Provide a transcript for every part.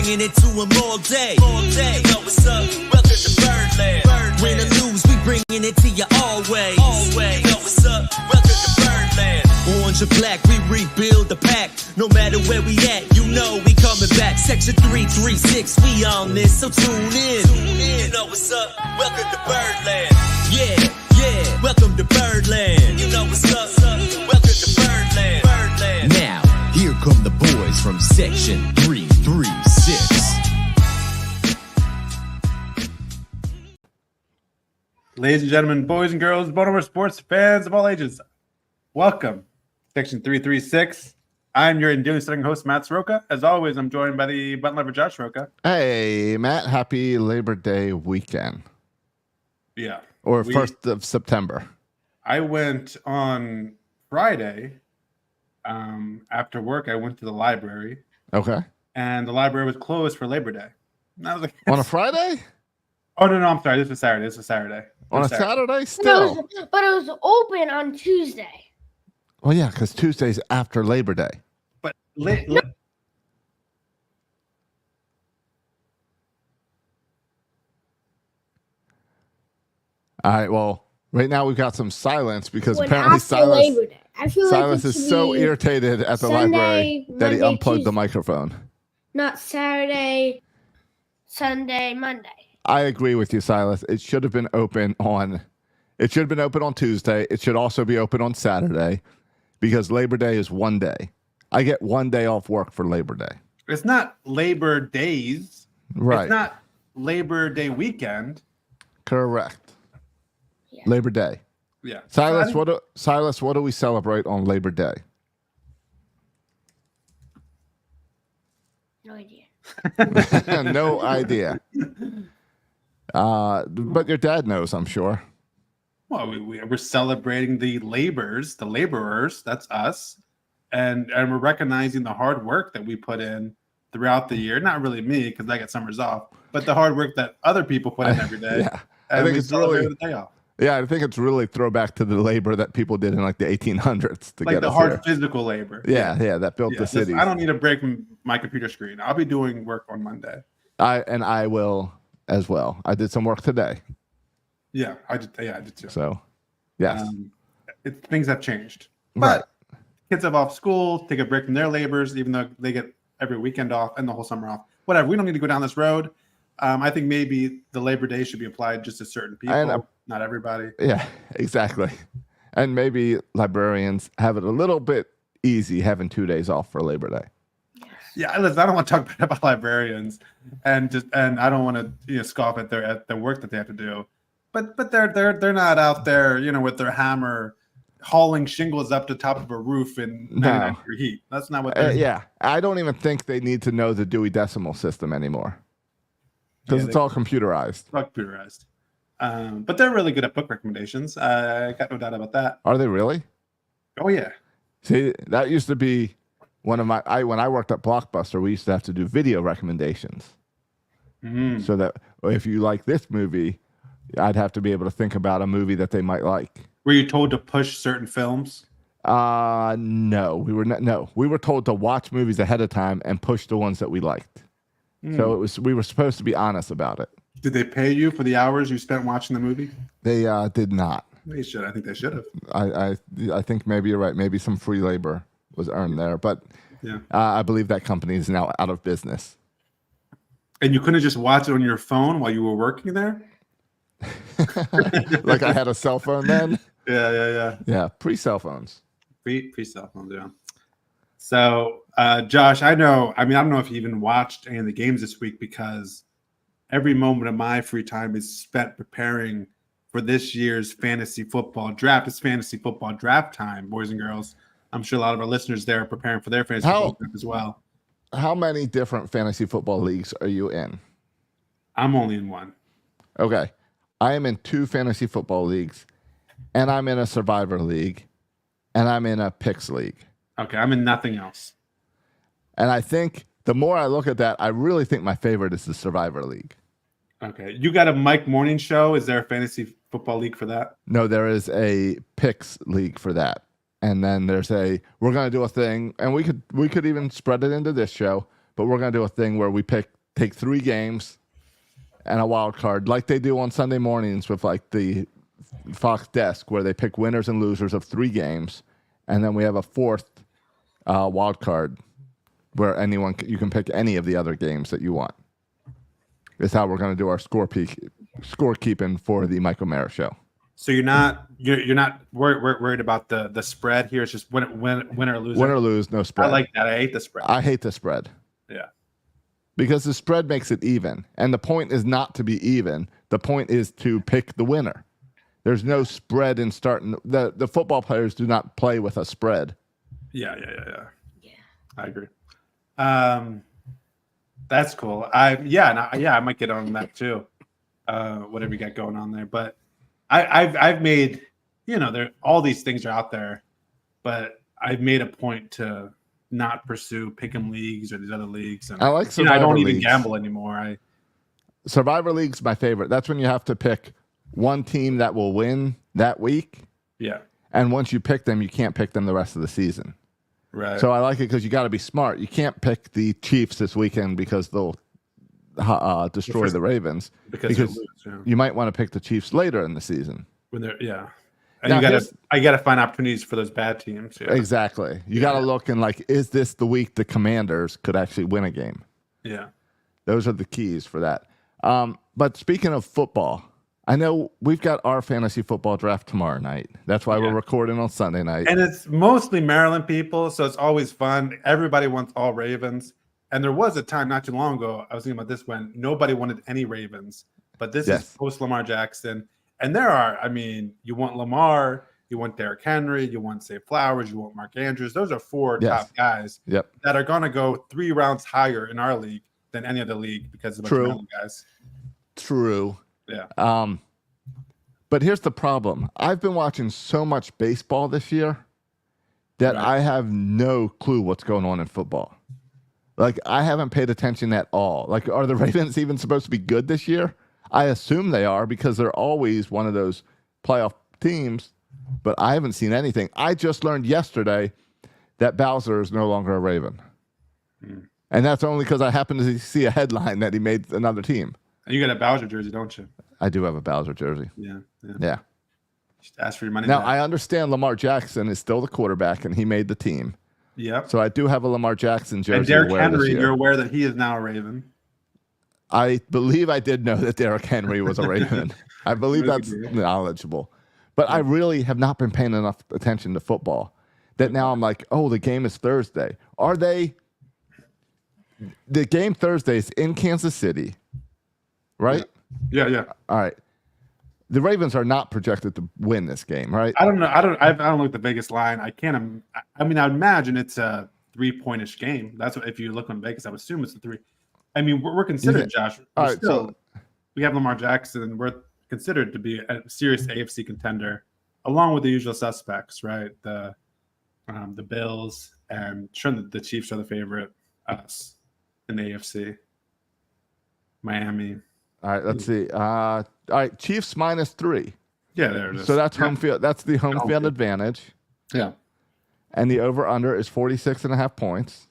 bringing it to them all day. All day. You know what's up? Welcome to Birdland. Win or lose, we bringing it to you always. Always. You know what's up? Welcome to Birdland. Orange or black, we rebuild the pack. No matter where we at, you know we coming back. Section 336, we on this, so tune in. You know what's up? Welcome to Birdland. Yeah, welcome to Birdland. You know what's up? Welcome to Birdland. Birdland. Now, here come the boys from Section 336. Ladies and gentlemen, boys and girls, Baltimore sports fans of all ages, welcome. Section 336. I'm your enduring starting host, Matt Soroka. As always, I'm joined by the button lever, Josh Soroka. Hey, Matt. Happy Labor Day weekend. Yeah. Or 1st of September. I went on Friday. After work, I went to the library. Okay. And the library was closed for Labor Day. And I was like, on a Friday? Oh, no, I'm sorry. This was Saturday. On a Saturday still? But it was open on Tuesday. Well, yeah, because Tuesday's after Labor Day. But all right, well, right now we've got some silence because When apparently after Labor Day. I feel Silas like it is should so be irritated at the Sunday, library that he Monday, unplugged the Tuesday. microphone. Not Saturday, Sunday, Monday. I agree with you, Silas. It should have been open on Tuesday. It should also be open on Saturday because Labor Day is one day. I get one day off work for Labor Day. it's not Labor Days. Right. It's not Labor Day weekend. Correct. Yeah. Labor Day. Yeah. Silas, what do we celebrate on Labor Day? No idea. No idea. But your dad knows, I'm sure. Well, we're celebrating the laborers, that's us. And we're recognizing the hard work that we put in throughout the year. Not really me, because I get summers off, but the hard work that other people put in every day. Yeah. And I think we it's celebrate really the day off. Yeah, I think it's really throwback to the labor that people did in like the 1800s to Like get the us hard here. physical labor. Yeah, that built the cities. I don't need a break from my computer screen. I'll be doing work on Monday. I will as well. I did some work today. Yeah, I did too. So, yes. Things have changed. Right. But kids have off school, take a break from their labors, even though they get every weekend off and the whole summer off. Whatever. We don't need to go down this road. I think maybe the Labor Day should be applied just to certain people, not everybody. Yeah, exactly. And maybe librarians have it a little bit easy having 2 days off for Labor Day. Yeah, listen, I don't want to talk bad about librarians, and I don't want to scoff at the work that they have to do, but they're not out there with their hammer hauling shingles up the top of a roof in 99 degree heat. That's not what they're yeah, I don't even think they need to know the Dewey Decimal System anymore. Because it's all computerized. But they're really good at book recommendations. I got no doubt about that. Are they really? Oh, yeah. See, that used to be one of when I worked at Blockbuster, we used to have to do video recommendations. Mm-hmm. So that if you like this movie, I'd have to be able to think about a movie that they might like. Were you told to push certain films? No, we were not. No, we were told to watch movies ahead of time and push the ones that we liked. So we were supposed to be honest about it. Did they pay you for the hours you spent watching the movie? They did not. They should. I think they should have. I think maybe you're right. Maybe some free labor was earned there, but yeah, I believe that company is now out of business. And you couldn't just watch it on your phone while you were working there? Like I had a cell phone then? Yeah. Pre-cell phones. Pre-cell phones, yeah. So, Josh, I don't know if you even watched any of the games this week because every moment of my free time is spent preparing for this year's fantasy football draft. It's fantasy football draft time, boys and girls. I'm sure a lot of our listeners there are preparing for their fantasy football draft as well. How many different fantasy football leagues are you in? I'm only in one. Okay. I am in 2 fantasy football leagues, and I'm in a Survivor league, and I'm in a picks league. Okay, I'm in nothing else. And I think the more I look at that, I really think my favorite is the Survivor League. Okay. You got a Mike Morning show. Is there a fantasy football league for that? No, there is a picks league for that. And then we're going to do a thing, and we could even spread it into this show, but we're going to do a thing where we pick take 3 games and a wild card, like they do on Sunday mornings with like the Fox desk, where they pick winners and losers of 3 games, and then we have a 4th wild card where you can pick any of the other games that you want. Is how we're going to do our scorekeeping for the Michael Mara show. So you're not worried about the spread here. It's just win or lose. Win or lose, no spread. I like that. I hate the spread. I hate the spread. Yeah. Because the spread makes it even. And the point is not to be even. The point is to pick the winner. There's no spread in starting. The football players do not play with a spread. Yeah. I agree. That's cool. I might get on that too. Whatever you got going on there. But I've made, there all these things are out there, but I've made a point to not pursue pick'em leagues or these other leagues. And I like Survivor I don't even leagues. gamble anymore. Survivor League's my favorite. That's when you have to pick one team that will win that week. Yeah. And once you pick them, you can't pick them the rest of the season. Right. So I like it because you got to be smart. You can't pick the Chiefs this weekend because they'll destroy the Ravens. Because you might want to pick the Chiefs later in the season. When they're And now you gotta find opportunities for those bad teams. Yeah. Exactly. You got to look and is this the week the Commanders could actually win a game? Yeah. Those are the keys for that. But speaking of football, I know we've got our fantasy football draft tomorrow night. That's why we're recording on Sunday night. And it's mostly Maryland people, so it's always fun. Everybody wants all Ravens. And there was a time not too long ago, I was thinking about this, when nobody wanted any Ravens. But this is post Lamar Jackson. And you want Lamar, you want Derrick Henry, you want Zay Flowers, you want Mark Andrews. Those are 4 top guys that are going to go 3 rounds higher in our league than any other league because of the Maryland guys. True. Yeah. But here's the problem. I've been watching so much baseball this year that I have no clue what's going on in football. I haven't paid attention at all. Are the Ravens even supposed to be good this year? I assume they are because they're always one of those playoff teams, but I haven't seen anything. I just learned yesterday that Bowser is no longer a Raven. And that's only because I happened to see a headline that he made another team. You got a Bowser jersey, don't you? I do have a Bowser jersey. Yeah. Just ask for your money now, back. I understand Lamar Jackson is still the quarterback, and he made the team. Yep. So I do have a Lamar Jackson jersey. And Derrick Henry, you're aware that he is now a Raven. I believe I did know that Derrick Henry was a Raven. I believe that's knowledgeable. But I really have not been paying enough attention to football that now I'm like, oh, the game is Thursday. Are they? The game Thursday is in Kansas City, right? Yeah. All right. The Ravens are not projected to win this game, right? I don't know. I don't look at the Vegas line. I can't. I imagine it's a 3-point-ish game. That's what, if you look on Vegas, I would assume it's a 3. We're considered, Josh. We have Lamar Jackson, and we're considered to be a serious AFC contender, along with the usual suspects, right? The Bills, and sure the Chiefs are the favorite. Us in the AFC. Miami. All right, let's see. All right, Chiefs -3. Yeah, there it is. So that's home field. That's the home field advantage. Yeah. And the over/under is 46.5 points.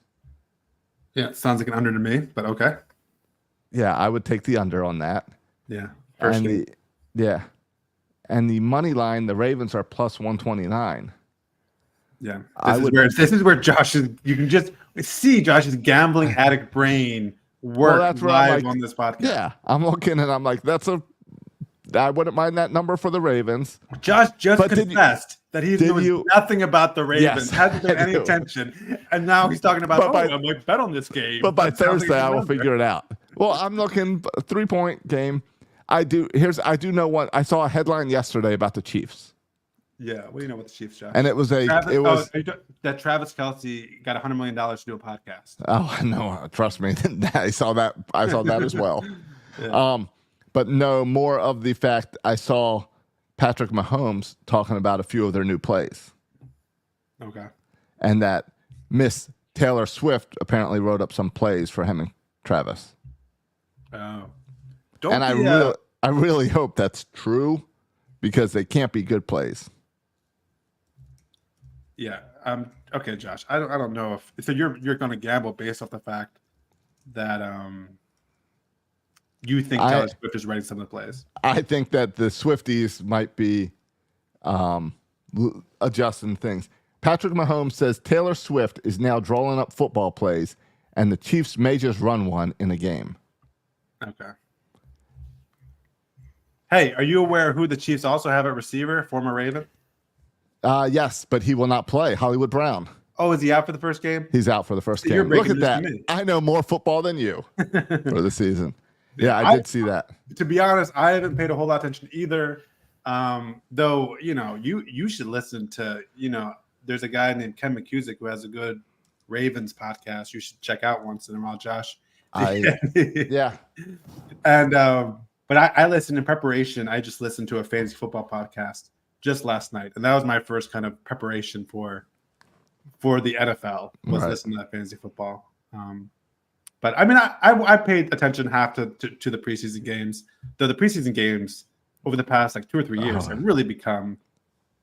Yeah, it sounds like an under to me, but okay. Yeah, I would take the under on that. Yeah. And the money line, the Ravens are +129. Yeah. This is where Josh is. You can just see Josh's gambling addict brain work live on this podcast. Yeah, I'm looking and I'm like, I wouldn't mind that number for the Ravens. Josh just confessed that he knows nothing about the Ravens, hasn't paid any attention, and now he's talking about, I'm going to bet on this game. But by Thursday, I will figure it out. Well, I'm looking 3-point game. I do know what I saw a headline yesterday about the Chiefs. Yeah, what do you know about the Chiefs, Josh? And it was that Travis Kelce got $100 million to do a podcast. Oh no, trust me, I saw that as well. Yeah. But no, more of the fact I saw Patrick Mahomes talking about a few of their new plays. Okay. And that Miss Taylor Swift apparently wrote up some plays for him and Travis. Oh. I really hope that's true because they can't be good plays. Yeah. Okay, Josh. I don't know if so. You're going to gamble based off the fact that you think Taylor Swift is writing some of the plays. I think that the Swifties might be adjusting things. Patrick Mahomes says Taylor Swift is now drawing up football plays, and the Chiefs may just run one in a game. Okay. Hey, are you aware who the Chiefs also have at receiver? Former Raven? Yes, but he will not play. Hollywood Brown. Oh, is he out for the first game? He's out for the first So you're game. Look breaking at news that. to me. I know more football than you for the season. Yeah, I did see that. To be honest, I haven't paid a whole lot of attention either. Though, you should listen to, there's a guy named Ken McCusick who has a good Ravens podcast. You should check out once in a while, Josh. Yeah. And but I listened in preparation. I just listened to a fantasy football podcast just last night, and that was my first kind of preparation for the NFL. Was listening to that fantasy football. But I mean, I paid attention half to the preseason games. Though the preseason games over the past like 2 or 3 years have really become.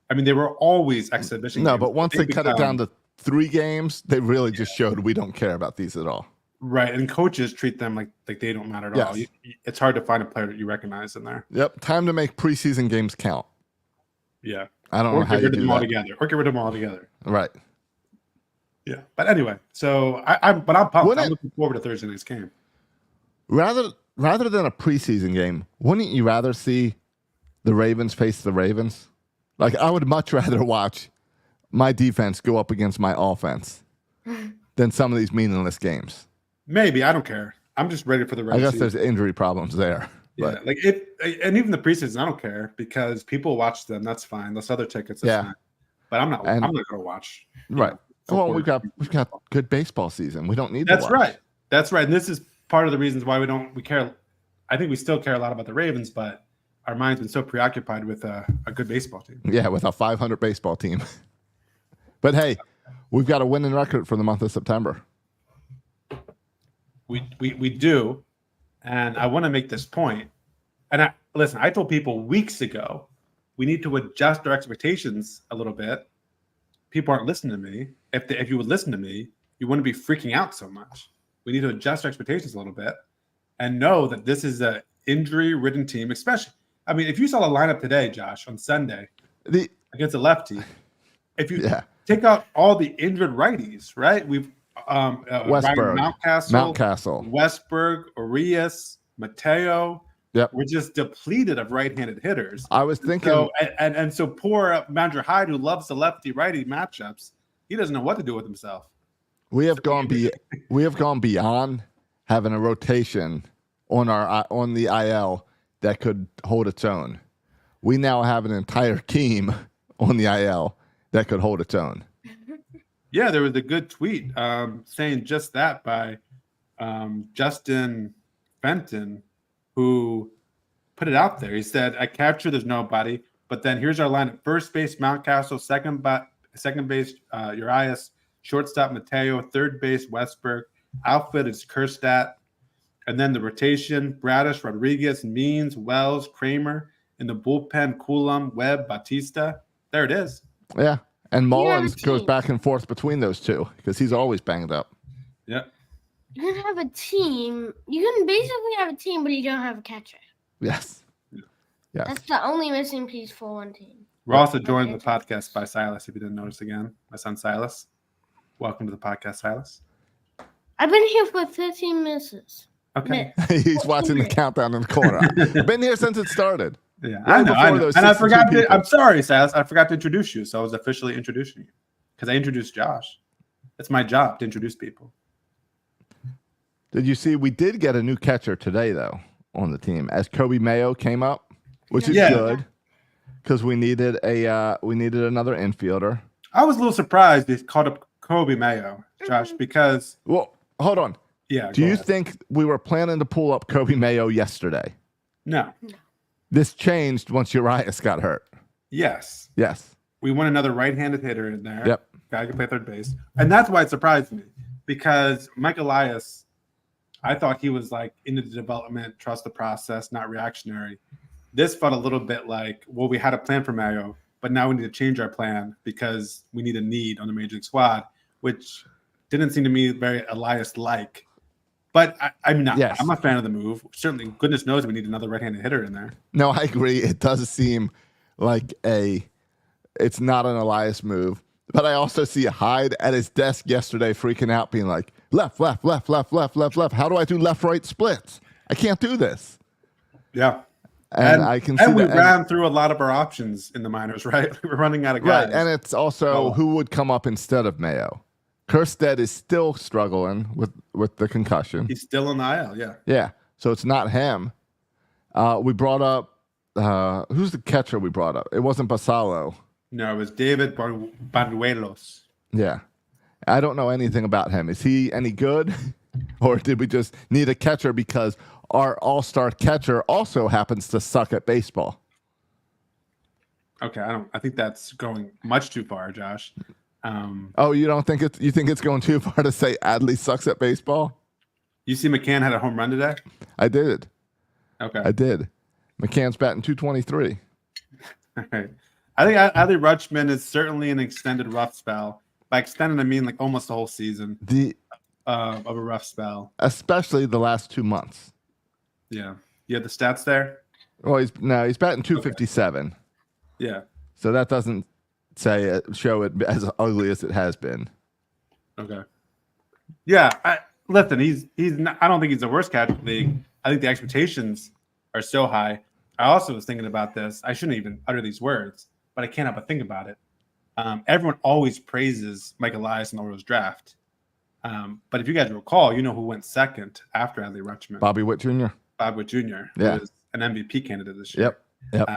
I mean, they were always exhibition. No, games, but once they cut it down to 3 games, they really just showed we don't care about these at all. Right, and coaches treat them like they don't matter at all. It's hard to find a player that you recognize in there. Yep, time to make preseason games count. Yeah, I don't know how you do that. Or get rid of them all together. Right. Yeah, but anyway, so I'm pumped. I'm looking forward to Thursday night's game. Rather than a preseason game, wouldn't you rather see the Ravens face the Ravens? Like, I would much rather watch my defense go up against my offense than some of these meaningless games. Maybe, I don't care. I'm just ready for the rest. I guess there's injury problems there. Yeah, but. like and even the preseason, I don't care because people watch them. That's fine. Those other tickets, that's fine. But I'm not going to watch. Right. Well, we've got good baseball season. We don't need. That's right. That's right. And this is part of the reasons why we care. I think we still care a lot about the Ravens, but our mind's been so preoccupied with a good baseball team. Yeah, with a 500 baseball team. But hey, we've got a winning record for the month of September. We do, and I want to make this point. And I told people weeks ago we need to adjust our expectations a little bit. People aren't listening to me. If you would listen to me, you wouldn't be freaking out so much. We need to adjust our expectations a little bit and know that this is an injury-ridden team, especially. I mean, if you saw the lineup today, Josh, on Sunday against a lefty, if you take out all the injured righties, right? We've Westberg, Mountcastle, Westberg, Arias, Mateo. Yep. We're just depleted of right-handed hitters. I was thinking, so poor Mandra Hyde, who loves the lefty-righty matchups, he doesn't know what to do with himself. We have gone beyond having a rotation on the IL that could hold its own. We now have an entire team on the IL that could hold its own. Yeah, there was a good tweet saying just that by Justin Fenton, who put it out there. He said, "At catcher, there's nobody, but then here's our line at first base: Mountcastle, second base Urias, shortstop Mateo, third base Westberg, outfield is Kerstadt, and then the rotation: Bradish, Rodriguez, Means, Wells, Kramer, in the bullpen: Coulomb, Webb, Batista." There it is. Yeah, and Mullins goes back and forth between those two because he's always banged up. Yeah. You can have a team. You can basically have a team, but you don't have a catcher. Yes. That's the only missing piece for one team. We're also joined in the podcast by Silas, if you didn't notice again. My son Silas. Welcome to the podcast, Silas. I've been here for 13 minutes. Okay. He's watching the countdown in the corner. I've been here since it started. Yeah, I know. And I forgot to, I'm sorry, Silas. I forgot to introduce you, so I was officially introducing you. Because I introduced Josh. It's my job to introduce people. Did you see we did get a new catcher today, though, on the team as Kobe Mayo came up, which is good because we needed another infielder. I was a little surprised they called up Kobe Mayo, Josh, because hold on. Yeah. Do you think we were planning to pull up Kobe Mayo yesterday? No. This changed once Urias got hurt. Yes. We want another right-handed hitter in there. Yep. Guy can play third base. And that's why it surprised me. Because Mike Elias, I thought he was like into the development, trust the process, not reactionary. This felt a little bit like, well, we had a plan for Mayo, but now we need to change our plan because we need a need on the major league squad, which didn't seem to me very Elias-like. But I mean, Yes. I'm a fan of the move. Certainly, goodness knows we need another right-handed hitter in there. No, I agree. It does seem like it's not an Elias move. But I also see Hyde at his desk yesterday freaking out, being like, left, left, left, left, left, left, left. How do I do left-right splits? I can't do this. Yeah. And I can see and we that. ran through a lot of our options in the minors, right? We were running out of guys. Right, and it's also who would come up instead of Mayo. Kerstead is still struggling with the concussion. He's still in the IL, yeah. Yeah, so it's not him. We brought up, who's the catcher we brought up? It wasn't Basalo. No, it was David Banuelos. Yeah. I don't know anything about him. Is he any good? Or did we just need a catcher because our all-star catcher also happens to suck at baseball? Okay, I think that's going much too far, Josh. You don't think you think it's going too far to say Adley sucks at baseball? You see McCann had a home run today? I did. Okay. I did. McCann's batting .223. All right. I think Adley Rutschman is certainly an extended rough spell. By extended, I mean like almost the whole season of a rough spell. Especially the last 2 months. Yeah. You have the stats there? Well, he's batting .257. Okay. Yeah. So that doesn't show it as ugly as it has been. Okay. Yeah. Listen, he's not, I don't think he's the worst catcher in the league. I think the expectations are so high. I also was thinking about this. I shouldn't even utter these words, but I can't help but think about it. Everyone always praises Mike Elias in the Orioles draft. But if you guys recall, you know who went second after Adley Rutschman? Bobby Witt Jr. Bob Witt Jr., who Yeah. was an MVP candidate this year. Yep.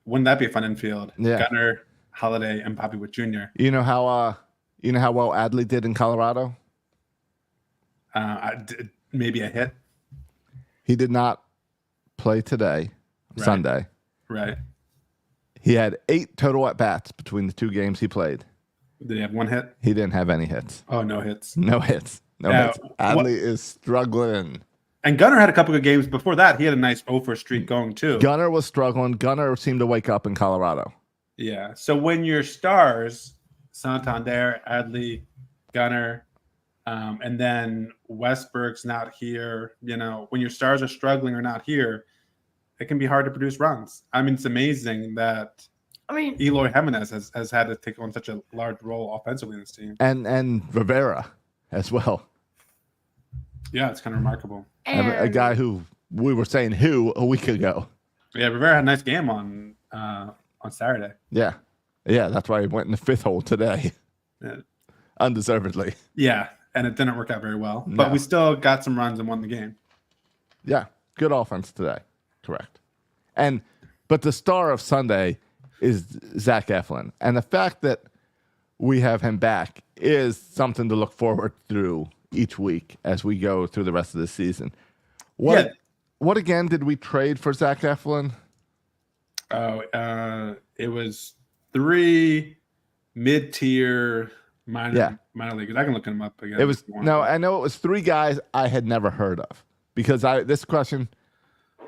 Wouldn't that be a fun infield? Yeah. Gunnar, Holiday, and Bobby Witt Jr. You know how well Adley did in Colorado? Maybe a hit. He did not play today, Right. Sunday. Right. He had 8 total at bats between the 2 games he played. Did he have one hit? He didn't have any hits. Oh, no hits. No hits. Adley is struggling. And Gunnar had a couple of games before that. He had a nice 0 streak going too. Gunnar was struggling. Gunnar seemed to wake up in Colorado. Yeah. So when your stars, Santander, Adley, Gunnar, and then Westberg's not here, when your stars are struggling or not here, it can be hard to produce runs. I mean, it's amazing that Eloy Jimenez has had to take on such a large role offensively in this team. And Rivera as well. Yeah, it's kind of remarkable. A guy who we were saying a week ago. Yeah, Rivera had a nice game on Saturday. Yeah, that's why he went in the 5th hole today. Yeah. Undeservedly. Yeah, and it didn't work out very well. No. But we still got some runs and won the game. Yeah, good offense today. Correct. But the star of Sunday is Zach Eflin. And the fact that we have him back is something to look forward through each week as we go through the rest of the season. What again did we trade for Zach Eflin? Oh, it was 3 mid-tier minor leaguers. I can look them up again. It was I know it was 3 guys I had never heard of because this question.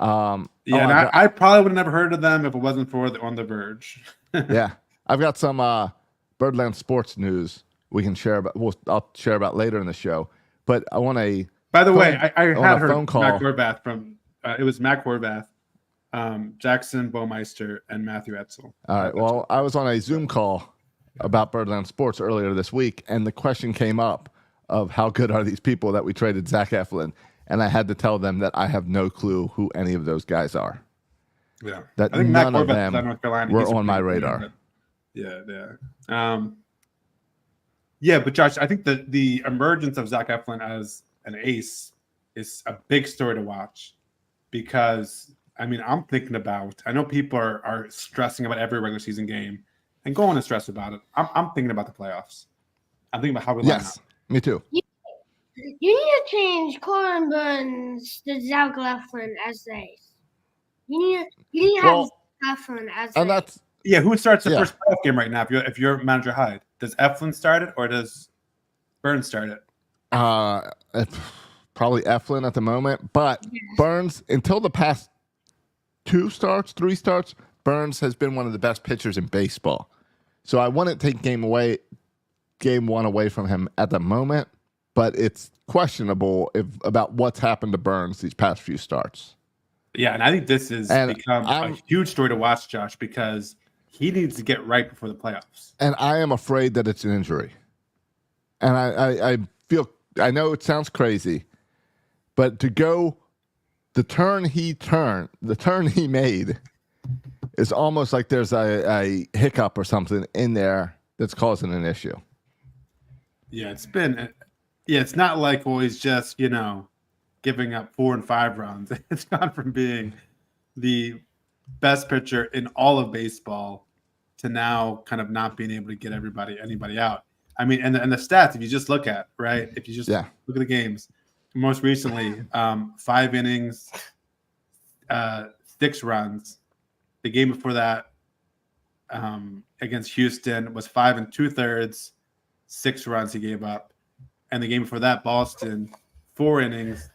I probably would have never heard of them if it wasn't for On the Verge. Yeah, I've got some Birdland sports news we can share about. I'll share about later in the show. But I want a. By the way, I had heard phone call. Mac Horvath from. It was Mac Horvath, Jackson Baumeister, and Matthew Etzel. All right. Well, I was on a Zoom call about Birdland sports earlier this week, and the question came up of how good are these people that we traded Zach Eflin. And I had to tell them that I have no clue who any of those guys are. Yeah. That I think none Mac of Horvath them North Carolina. were on my radar. Yeah. But Josh, I think the emergence of Zach Eflin as an ace is a big story to watch because, I know people are stressing about every regular season game and going to stress about it. I'm thinking about the playoffs. I'm thinking about how we line up. Me too. You need to change Corbin Burns to Zach Eflin as the ace. You need to have Eflin as the And that's who starts the first playoff game right now? If you're manager Hyde, does Eflin start it or does Burns start it? probably Eflin at the moment, but Burns until the past 3 starts, Burns has been one of the best pitchers in baseball. So I wouldn't take game 1 away from him at the moment. but it's questionable about what's happened to Burns these past few starts. Yeah, and I think this has And become a huge story to watch, Josh, because he needs to get right before the playoffs. And I am afraid that it's an injury. And I know it sounds crazy, but the turn he made is almost like there's a hiccup or something in there that's causing an issue. Yeah, it's not like always just, giving up 4 and 5 runs. It's gone from being the best pitcher in all of baseball to now kind of not being able to get anybody out. I mean, and the stats, if you just look at, right? If you just look at the games, most recently, 5 innings, 6 runs. The game before that against Houston was 5 2/3, 6 runs he gave up. And the game before that, Boston, 4 innings,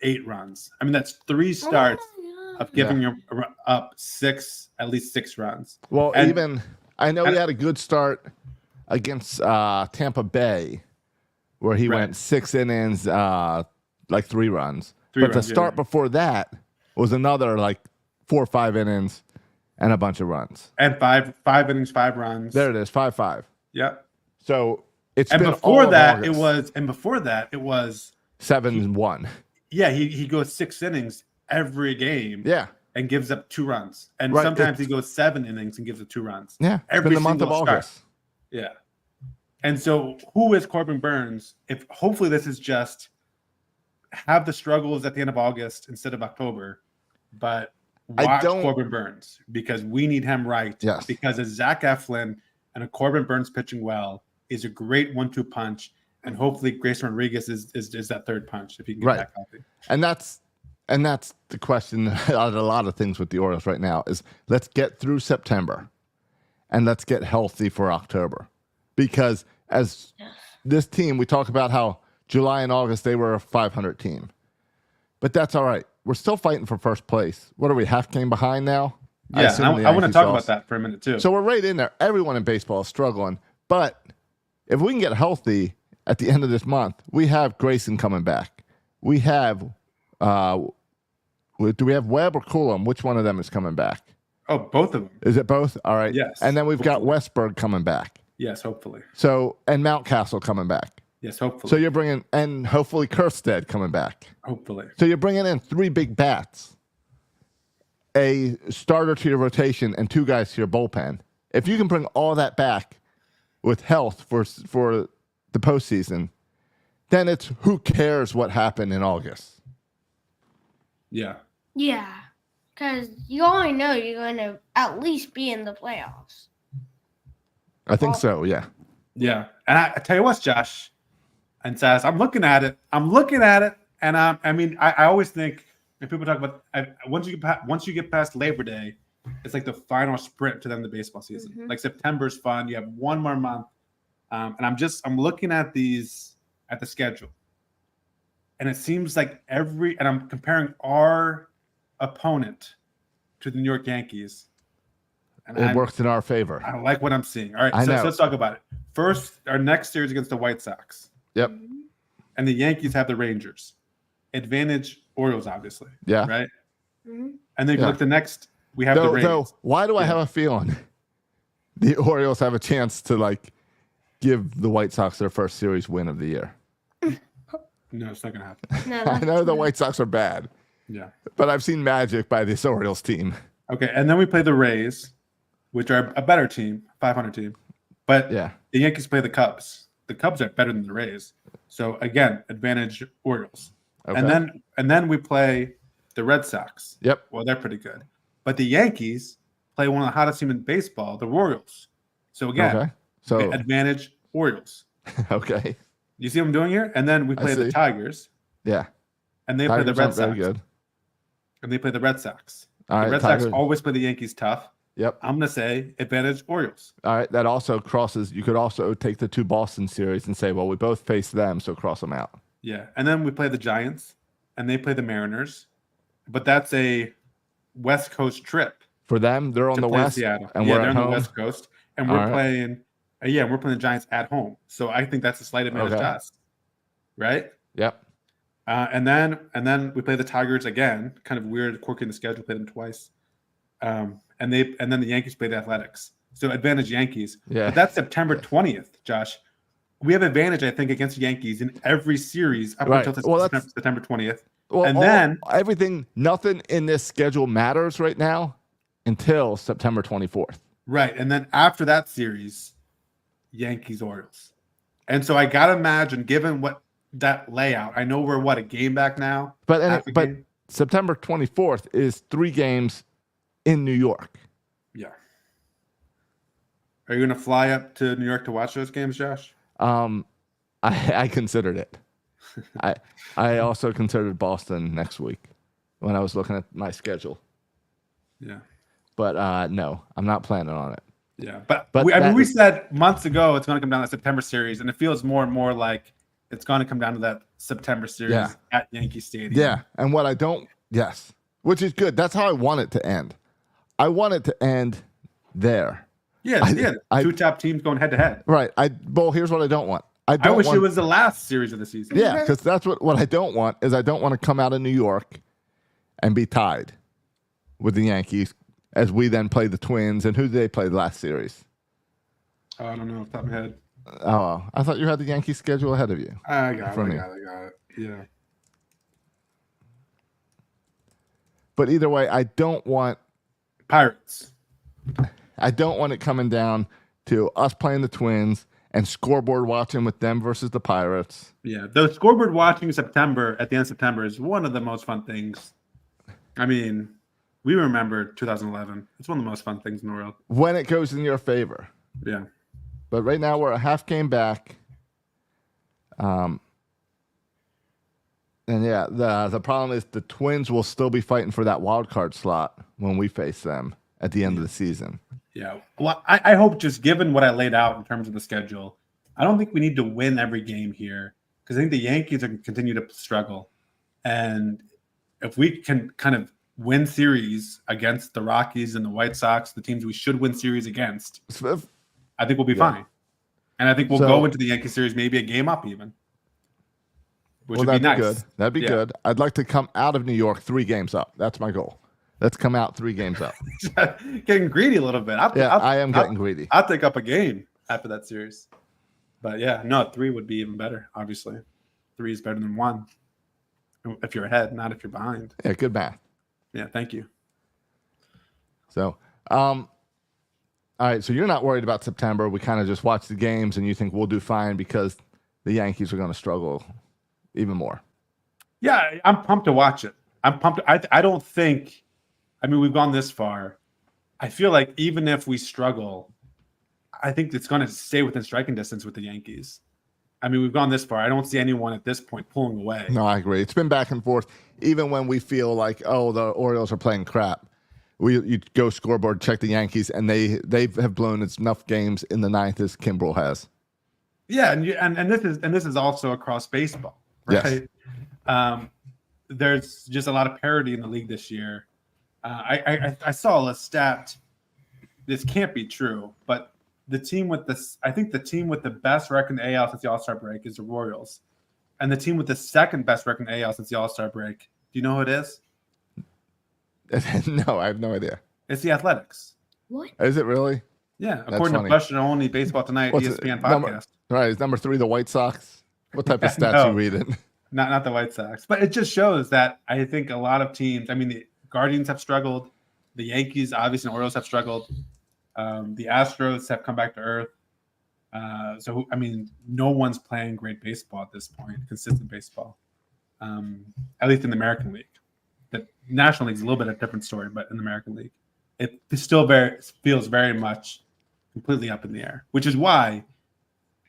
8 runs. I mean, that's 3 starts of giving up at least 6 runs. Well, I know he had a good start against Tampa Bay, where he went 6 innings, like 3 runs. But the start before that was another like 4 or 5 innings and a bunch of runs. And 5 innings, 5 runs. There it is, 5-5. Yep. So it's and been before all that August. before that it was 7-1. Yeah, he goes 6 innings every game. Yeah. And gives up 2 runs. And sometimes he goes 7 innings and gives up 2 runs. Yeah. Every the month of August. Start. Yeah. And so who is Corbin Burns? If hopefully this is just have the struggles at the end of August instead of October, but watch Corbin Burns because we need him right. Yes. Because a Zach Eflin and a Corbin Burns pitching well is a great 1-2 punch. And hopefully Grayson Rodriguez is that third punch if he can get back healthy. And that's the question on a lot of things with the Orioles right now is let's get through September and let's get healthy for October. Because as this team, we talk about how July and August, they were a 500 team. But that's all right. We're still fighting for first place. What are we, half game behind now? Yeah, I want to talk about that for a minute too. So we're right in there. Everyone in baseball is struggling. But if we can get healthy at the end of this month, we have Grayson coming back. We have, do we have Webb or Coulomb? Which one of them is coming back? Oh, both of them. Is it both? All right. Yes. And then we've got Westberg coming back. Yes, hopefully. So, and Mountcastle coming back. Yes, hopefully. So you're bringing, and hopefully Kerstead coming back. Hopefully. So you're bringing in 3 big bats, a starter to your rotation, and 2 guys to your bullpen. If you can bring all that back with health for the postseason, then it's who cares what happened in August. Yeah. Yeah, because you only know you're going to at least be in the playoffs. I think so, yeah. Yeah. And I tell you what, Josh and Saz, I'm looking at it. And I always think if people talk about once you get past Labor Day, it's like the final sprint to them the baseball season. Mm-hmm. Like September's fun. You have 1 more month. And I'm looking at the schedule. And it seems like and I'm comparing our opponent to the New York Yankees. And it works in our favor. I like what I'm seeing. All right, so let's talk about it. First, our next series against the White Sox. Yep. And the Yankees have the Rangers. Advantage Orioles, obviously. Yeah. Right? Mm-hmm. And then look the next, we have the Rangers. Why do I have a feeling the Orioles have a chance to give the White Sox their first series win of the year? No, it's not going to happen. No, I know the White Sox are bad. Yeah. But I've seen magic by this Orioles team. Okay, and then we play the Rays, which are a better team, 500 team. But the Yankees play the Cubs. The Cubs are better than the Rays. So again, advantage Orioles. Okay. And then we play the Red Sox. Yep. Well, they're pretty good. But the Yankees play one of the hottest teams in baseball, the Royals. So again, advantage Orioles. Okay. You see what I'm doing here? And then we play the Tigers. Yeah. And they play the Red Sox. Very good. And they play the Red Sox. All right, the Red Sox always play the Yankees tough. Yep. I'm going to say advantage Orioles. All right. That also crosses. You could also take the 2 Boston series and say, well, we both face them, so cross them out. Yeah. And then we play the Giants, and they play the Mariners. But that's a West Coast trip. For them, they're on the West. Seattle. And we're they're at on home. the West Coast. And we're playing. We're playing the Giants at home. So I think that's a slight advantage to us. right? Yep. And then we play the Tigers again. Kind of weird, quirky in the schedule. Play them twice. And then the Yankees play the Athletics. So advantage Yankees. Yeah. But that's September 20th, Josh. We have advantage, I think, against the Yankees in every series up Right. until Well, September 20th. Well, and then nothing in this schedule matters right now until September 24th. right, and then after that series, Yankees Orioles. And so I gotta imagine, given what that layout, I know we're a game back now. But September 24th is 3 games in New York. Yeah. Are you gonna fly up to New York to watch those games, Josh? I considered it. I also considered Boston next week when I was looking at my schedule. Yeah. But no, I'm not planning on it. Yeah, but we said months ago it's going to come down to the September series, and it feels more and more like it's going to come down to that September series at Yankee Stadium. Yeah, and which is good. That's how I want it to end. I want it to end there. Yeah, two top teams going head to head. Right. Here's what I don't want. I wish it was the last series of the season. Yeah, because that's what I don't want is I don't want to come out of New York and be tied with the Yankees as we then play the Twins. And who did they play the last series? Oh, I don't know off the top of my head. Oh, I thought you had the Yankees schedule ahead of you. I got it. Yeah. But either way, I don't want Pirates. I don't want it coming down to us playing the Twins and scoreboard watching with them versus the Pirates. Yeah, the scoreboard watching at the end of September is one of the most fun things. I mean, we remember 2011. It's one of the most fun things in the world. When it goes in your favor. Yeah. But right now we're a half game back. And yeah, the problem is the Twins will still be fighting for that wild card slot when we face them at the end of the season. Yeah. Well, I hope just given what I laid out in terms of the schedule, I don't think we need to win every game here because I think the Yankees are going to continue to struggle. And if we can kind of win series against the Rockies and the White Sox, the teams we should win series against, I think we'll be fine. And I think we'll go into the Yankee series maybe a game up even. Which would be nice. Good. That'd be good. I'd like to come out of New York 3 games up. That's my goal. Let's come out 3 games up. Getting greedy a little bit. I am getting greedy. I'll take up a game after that series. But yeah, no, 3 would be even better, obviously. 3 is better than 1. If you're ahead, not if you're behind. Yeah, good math. Yeah, thank you. So, all right, so you're not worried about September. We kind of just watch the games and you think we'll do fine because the Yankees are going to struggle even more. Yeah, I'm pumped to watch it. I'm pumped. I don't think, I mean, we've gone this far. I feel like even if we struggle, I think it's going to stay within striking distance with the Yankees. I mean, we've gone this far. I don't see anyone at this point pulling away. No, I agree. It's been back and forth. Even when we feel like, oh, the Orioles are playing crap, you go scoreboard, check the Yankees, and they have blown enough games in the 9th as Kimbrel has. Yeah, and this is also across baseball, right? Yes. There's just a lot of parity in the league this year. I saw a stat. This can't be true, but the team with the best record in the AL since the All-Star break is the Royals, and the team with the second best record in the AL since the All-Star break. Do you know who it is? No, I have no idea. It's the Athletics. What? Is it really? Yeah, according to Bush and Only Baseball Tonight ESPN podcast. Right, is number 3 the White Sox? What type of stats you reading? Not the White Sox, but it just shows that I think a lot of teams. I mean, the Guardians have struggled. The Yankees, obviously, and Orioles have struggled. The Astros have come back to earth. So, I mean, no one's playing great baseball at this point, consistent baseball, at least in the American League. The National League is a little bit of a different story, but in the American League, it still feels very much completely up in the air, which is why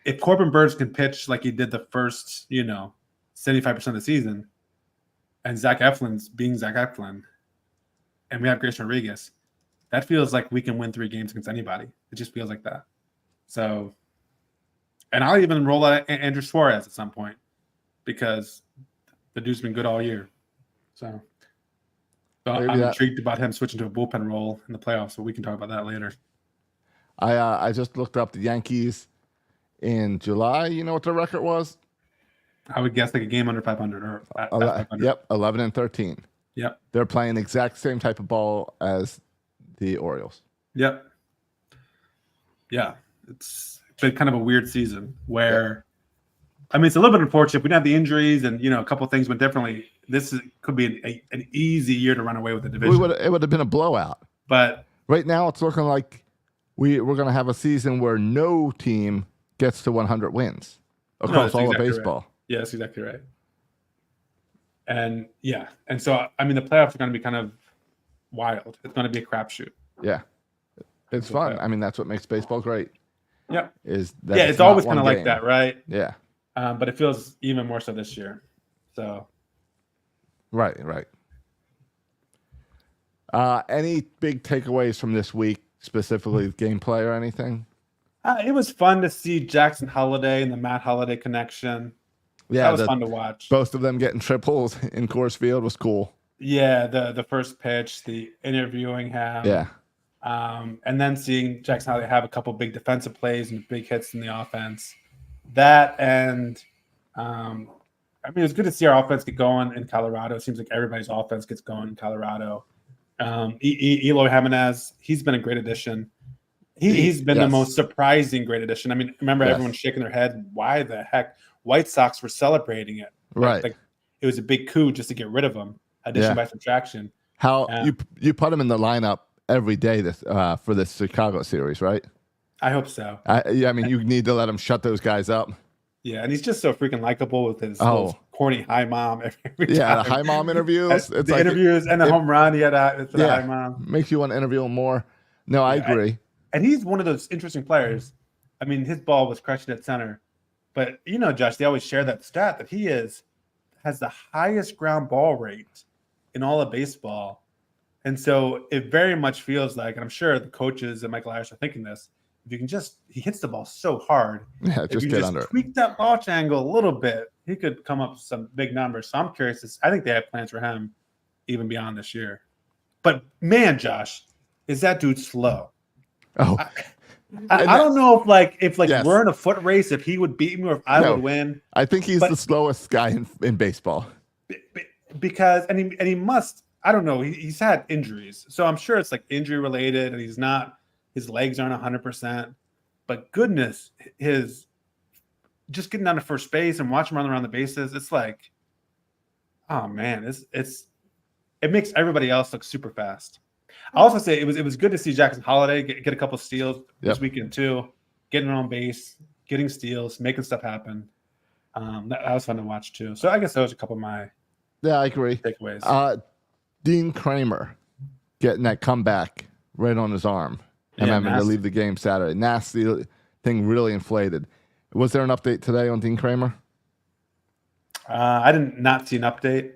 if Corbin Burns can pitch like he did the first, 75% of the season, and Zach Eflin's being Zach Eflin, and we have Grace Rodriguez, that feels like we can win 3 games against anybody. It just feels like that. So, and I'll even roll out Andrew Suarez at some point because the dude's been good all year. So I'm intrigued about him switching to a bullpen role in the playoffs, so we can talk about that later. I just looked up the Yankees in July. You know what their record was? I would guess like a game under 500 or at 500. Yep, 11 and 13. Yep. They're playing the exact same type of ball as the Orioles. Yep. Yeah. It's been kind of a weird season where, I mean, it's a little bit unfortunate. We didn't have the injuries and, a couple of things went differently. Could be an easy year to run away with the division. It would have been a blowout. But right now it's looking like we're going to have a season where no team gets to 100 wins across all of baseball. Right. Yeah, that's exactly right. And so I mean, the playoffs are going to be kind of wild. It's going to be a crapshoot. Yeah, it's fun. I mean, that's what makes baseball great. Yeah, it's always kind of like that, right? Yeah, but it feels even more so this year. So, right. Any big takeaways from this week, specifically gameplay or anything? It was fun to see Jackson Holliday and the Matt Holliday connection. Yeah, that was fun to watch. Both of them getting triples in Coors Field was cool. Yeah, the first pitch, the interviewing him. Yeah. And then seeing Jackson Holliday have a couple big defensive plays and big hits in the offense. That and I mean, it was good to see our offense get going in Colorado. It seems like everybody's offense gets going in Colorado. Eloy Jimenez, he's been a great addition. He's been the most surprising great addition. I mean, remember everyone shaking their head. Why the heck? White Sox were celebrating it. Right. Like it was a big coup just to get rid of him. Addition by subtraction. How you put him in the lineup every day for this Chicago series, right? I hope so. I mean, you need to let him shut those guys up. Yeah, and he's just so freaking likable with his little corny hi mom every time. The hi mom interviews. The interviews and the home run he had with the hi mom. Makes you want to interview him more. No, I agree. And he's one of those interesting players. I mean, his ball was crushed at center. But, Josh, they always share that stat that he has the highest ground ball rate in all of baseball. And so it very much feels like, and I'm sure the coaches and Michael Irish are thinking this, if you can he hits the ball so hard. Yeah, just get under it. Tweak that launch angle a little bit, he could come up with some big numbers. So I'm curious. I think they have plans for him even beyond this year. But, man, Josh, is that dude slow? Oh, I don't know if we're in a foot race, if he would beat me or if I would win. I think he's the slowest guy in baseball. Because he must. I don't know. He's had injuries, so I'm sure it's like injury related, and his legs aren't 100%. But goodness, his just getting down to first base and watching him run around the bases, it's like, oh man, it makes everybody else look super fast. I'll also say it was good to see Jackson Holliday get a couple steals this weekend too, getting on base, getting steals, making stuff happen. That was fun to watch too. So I guess those are a couple of my I agree takeaways. Dean Kramer getting that comeback right on his arm and having to leave the game Saturday. Nasty thing, really inflated. Was there an update today on Dean Kramer? I did not see an update.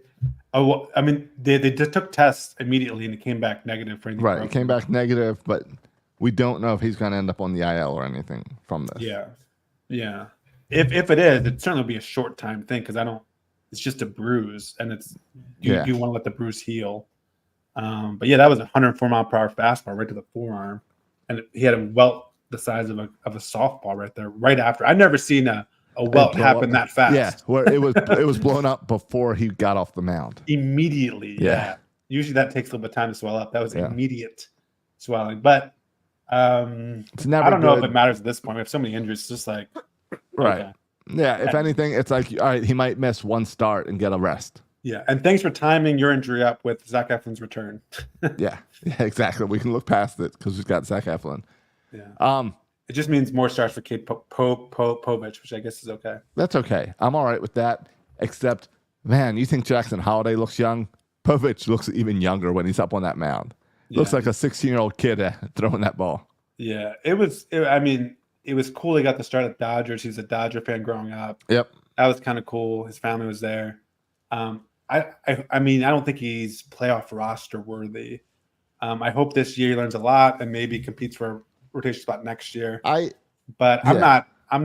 Oh, well, I mean, they just took tests immediately and it came back negative for anything. Right, it came back negative, but we don't know if he's going to end up on the IL or anything from this. Yeah. If it is, it certainly will be a short time thing because it's just a bruise and you want to let the bruise heal. But yeah, that was a 104 mile per hour fastball right to the forearm, and he had a welt the size of a softball right there. Right after, I've never seen a welt happen that fast. Yeah, where it was blown up before he got off the mound. Immediately. Yeah. Usually that takes a little bit of time to swell up. That was immediate swelling. But it's never. I don't know if it matters at this point. We have so many injuries. It's just like right. Okay. Yeah. If anything, it's like all right, he might miss one start and get a rest. Yeah, and thanks for timing your injury up with Zach Eflin's return. yeah, exactly. We can look past it because we've got Zach Eflin. Yeah. It just means more starts for Kate Povich, which I guess is okay. That's okay. I'm all right with that. Except, man, you think Jackson Holliday looks young? Povich looks even younger when he's up on that mound. Looks like a 16-year-old kid throwing that ball. Yeah, it was cool. He got the start at Dodgers. He was a Dodger fan growing up. Yep, that was kind of cool. His family was there. I mean, I don't think he's playoff roster worthy. I hope this year he learns a lot and maybe competes for a rotation spot next year. I'm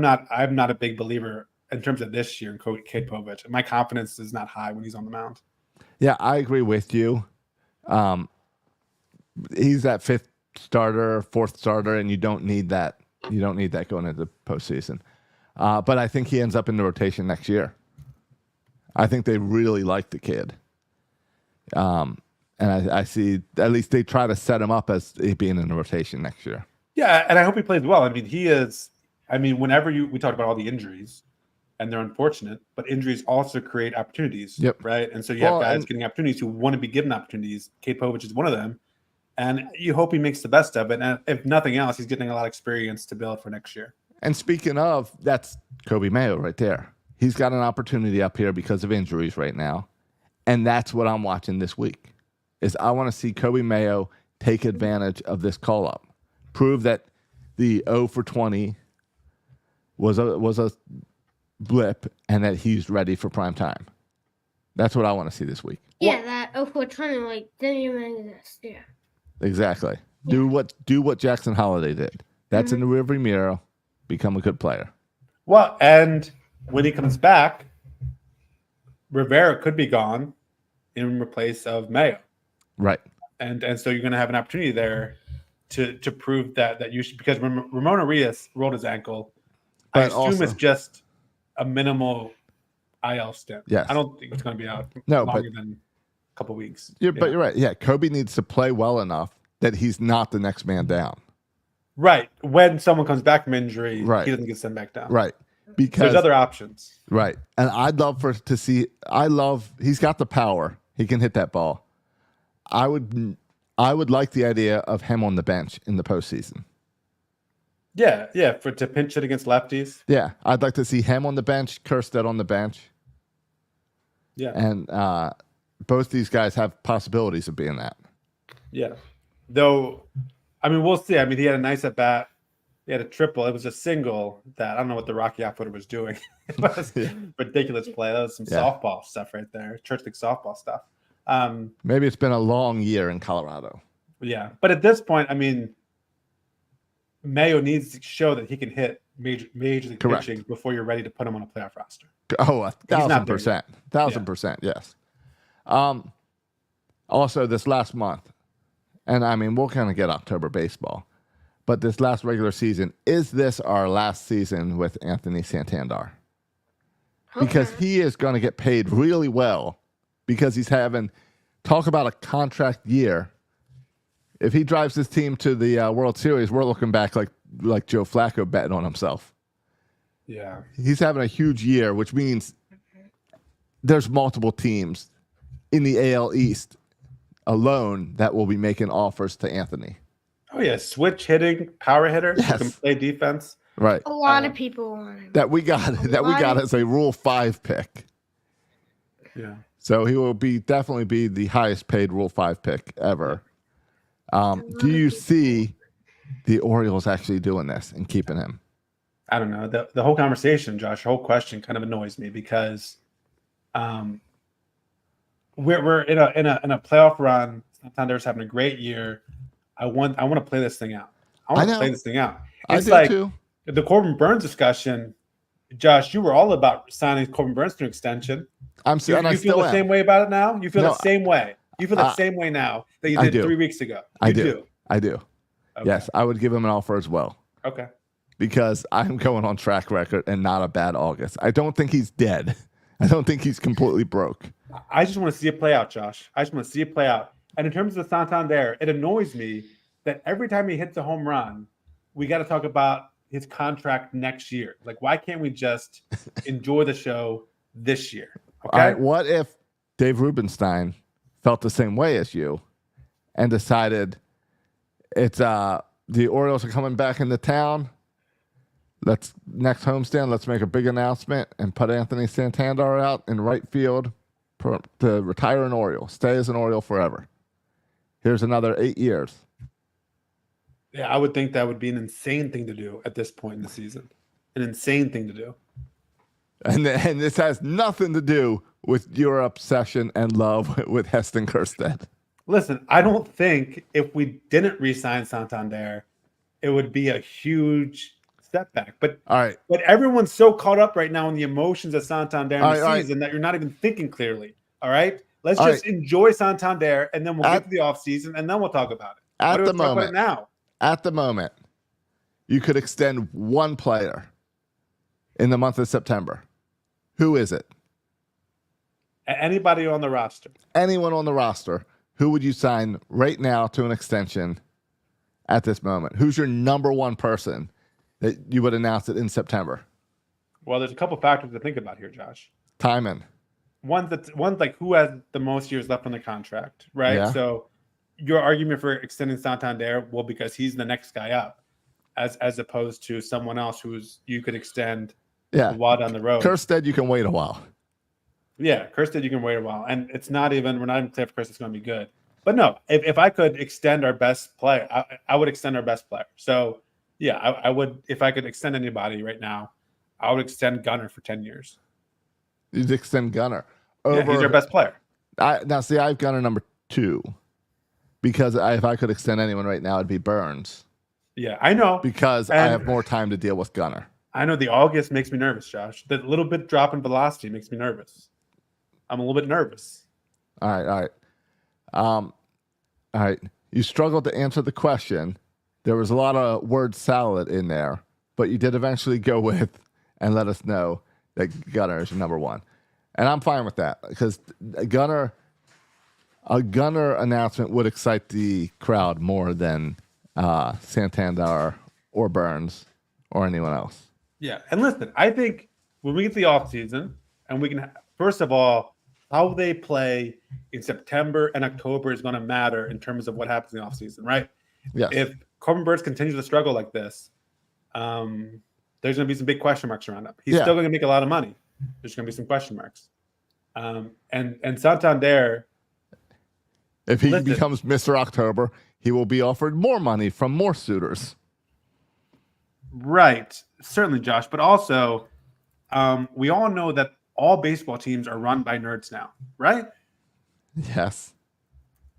not a big believer in terms of this year in Kate Povich. My confidence is not high when he's on the mound. Yeah, I agree with you. He's that fifth starter, fourth starter, and you don't need that. You don't need that going into the postseason. But I think he ends up in the rotation next year. I think they really like the kid. And I see at least they try to set him up as being in the rotation next year. Yeah, and I hope he plays well. I mean, he is. I mean, whenever we talk about all the injuries, and they're unfortunate, but injuries also create opportunities, Yep. right? And so you have guys getting opportunities who want to be given opportunities. Kate Povich is one of them, and you hope he makes the best of it. And if nothing else, he's getting a lot of experience to build for next year. And speaking of, that's Kobe Mayo right there. He's got an opportunity up here because of injuries right now, and that's what I'm watching this week. Is I want to see Kobe Mayo take advantage of this call-up, prove that the 0 for 20 was a blip, and that he's ready for prime time. That's what I want to see this week. Yeah, that 0 for 20 didn't even exist. Yeah. Exactly. Yeah. Do what Jackson Holiday did. That's in the rearview mirror. Become a good player. Well, and when he comes back, Rivera could be gone in place of Mayo. Right. And so you're going to have an opportunity there to prove that you should, because Ramon Arias rolled his ankle. But I assume also, it's just a minimal IL stint. Yes. I don't think it's going to be out longer than a couple weeks. But you're right. Yeah, Kobe needs to play well enough that he's not the next man down. Right. When someone comes back from injury, right. he doesn't get sent back down. Right. Because there's other options. Right. And I'd love to see he's got the power. He can hit that ball. I would like the idea of him on the bench in the postseason. Yeah, to pinch it against lefties. Yeah, I'd like to see him on the bench, Kerstead on the bench. Yeah. And both these guys have possibilities of being that. Yeah. Though, I mean, we'll see. I mean, he had a nice at-bat. He had a triple. It was a single that I don't know what the Rocky Outfielder was doing. It was ridiculous play. That was some softball stuff right there, church league softball stuff. Maybe it's been a long year in Colorado. Yeah, but at this point, I mean, Mayo needs to show that he can hit major league pitching before you're ready to put him on a playoff roster. Oh, 1,000%. 1,000%, yes. Also, this last month, and I mean, we'll kind of get October baseball, but this last regular season, is this our last season with Anthony Santander? Okay. Because he is going to get paid really well because he's talk about a contract year. If he drives his team to the World Series, we're looking back like Joe Flacco betting on himself. Yeah. He's having a huge year, which means there's multiple teams in the AL East alone that will be making offers to Anthony. Oh, yeah. Switch hitting, power hitter, yes. Who can play defense. Right. A lot of people want him. That we got as a Rule 5 pick. Yeah. So he will definitely be the highest paid Rule 5 pick ever. Do you see the Orioles actually doing this and keeping him? I don't know. The whole conversation, Josh, the whole question kind of annoys me because we're in a playoff run. Santander's having a great year. I want to play this thing out. I want to play this thing out. It's I do too. The Corbin Burns discussion, Josh, you were all about signing Corbin Burns to an extension. You feel the same way about it now? You feel the same way? You feel the same way now that you did 3 weeks ago? I do. Okay. Yes, I would give him an offer as well. Okay. Because I'm going on track record and not a bad August. I don't think he's dead. I don't think he's completely broke. I just want to see it play out, Josh. I just want to see it play out. And in terms of Santander, it annoys me that every time he hits a home run, we got to talk about his contract next year. Like, why can't we just enjoy the show this year? Okay. All right, what if Dave Rubenstein felt the same way as you and decided it's the Orioles are coming back into town? Next homestand, let's make a big announcement and put Anthony Santander out in right field to retire an Oriole, stay as an Oriole forever. Here's another 8 years. Yeah, I would think that would be an insane thing to do at this point in the season. An insane thing to do. And this has nothing to do with your obsession and love with Heston Kjerstad. Listen, I don't think if we didn't re-sign Santander, it would be a huge setback. But all right, but everyone's so caught up right now in the emotions of Santander in the season that you're not even thinking clearly. All right, let's just enjoy Santander, and then we'll get to the offseason, and then we'll talk about it. At the moment, you could extend one player in the month of September. Who is it? Anybody on the roster? Anyone on the roster, who would you sign right now to an extension at this moment? Who's your number one person that you would announce it in September? Well, there's a couple factors to think about here, Josh. Timing. One like who has the most years left on the contract, right? Yeah. So your argument for extending Santander, well, because he's the next guy up, as opposed to someone else who's you could extend a while down the road. Kirstead, you can wait a while. Yeah, Kirstead, you can wait a while, and we're not even clear if Kirstead's going to be good. But no, if I could extend our best player, I would extend our best player. So yeah, I would if I could extend anybody right now, I would extend Gunnar for 10 years. You'd extend Gunnar. Yeah, he's our best player. Now, see, I've Gunnar number 2 because if I could extend anyone right now, it'd be Burns. Yeah, I know. Because I have more time to deal with Gunnar. I know the August makes me nervous, Josh. The little bit drop in velocity makes me nervous. I'm a little bit nervous. All right. You struggled to answer the question. There was a lot of word salad in there, but you did eventually go with and let us know that Gunnar is your number 1. And I'm fine with that because a Gunnar announcement would excite the crowd more than Santander or Burns or anyone else. Yeah. And listen, I think when we get to the offseason and we can, first of all, how they play in September and October is going to matter in terms of what happens in the offseason, right? Yes. If Corbin Burns continues to struggle like this, there's going to be some big question marks around him. He's still going to make a lot of money. There's going to be some question marks. And Santander, if he becomes Mr. October, he will be offered more money from more suitors. Right. Certainly, Josh. But also, we all know that all baseball teams are run by nerds now, right? Yes.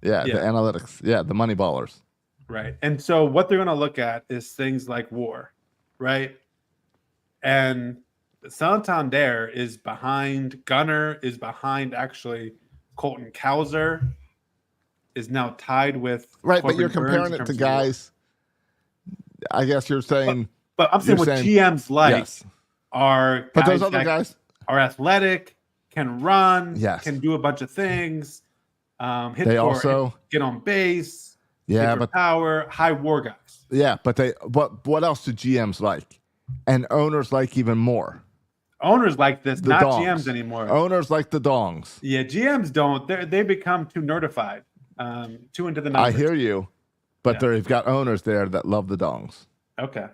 Yeah, the analytics. Yeah, the money ballers. Right. And so what they're going to look at is things like WAR, right? And Santander is behind, Gunnar is behind, actually, Colton Cowser is now tied with Right, Corbin but you're comparing Burns it to guys. WAR. I guess you're saying. But I'm saying what GMs like are guys but those other guys are athletic, can run, Yes. can do a bunch of things, hit They for, also- get on base, Yeah, hit for but power, high WAR guys. yeah, but what else do GMs like? And owners like even more. Owners like this, The not dongs. GMs anymore. Owners like the dongs. Yeah, GMs don't. They become too nerdified, too into the numbers. I hear you, but they've got owners there that love the dongs. Okay.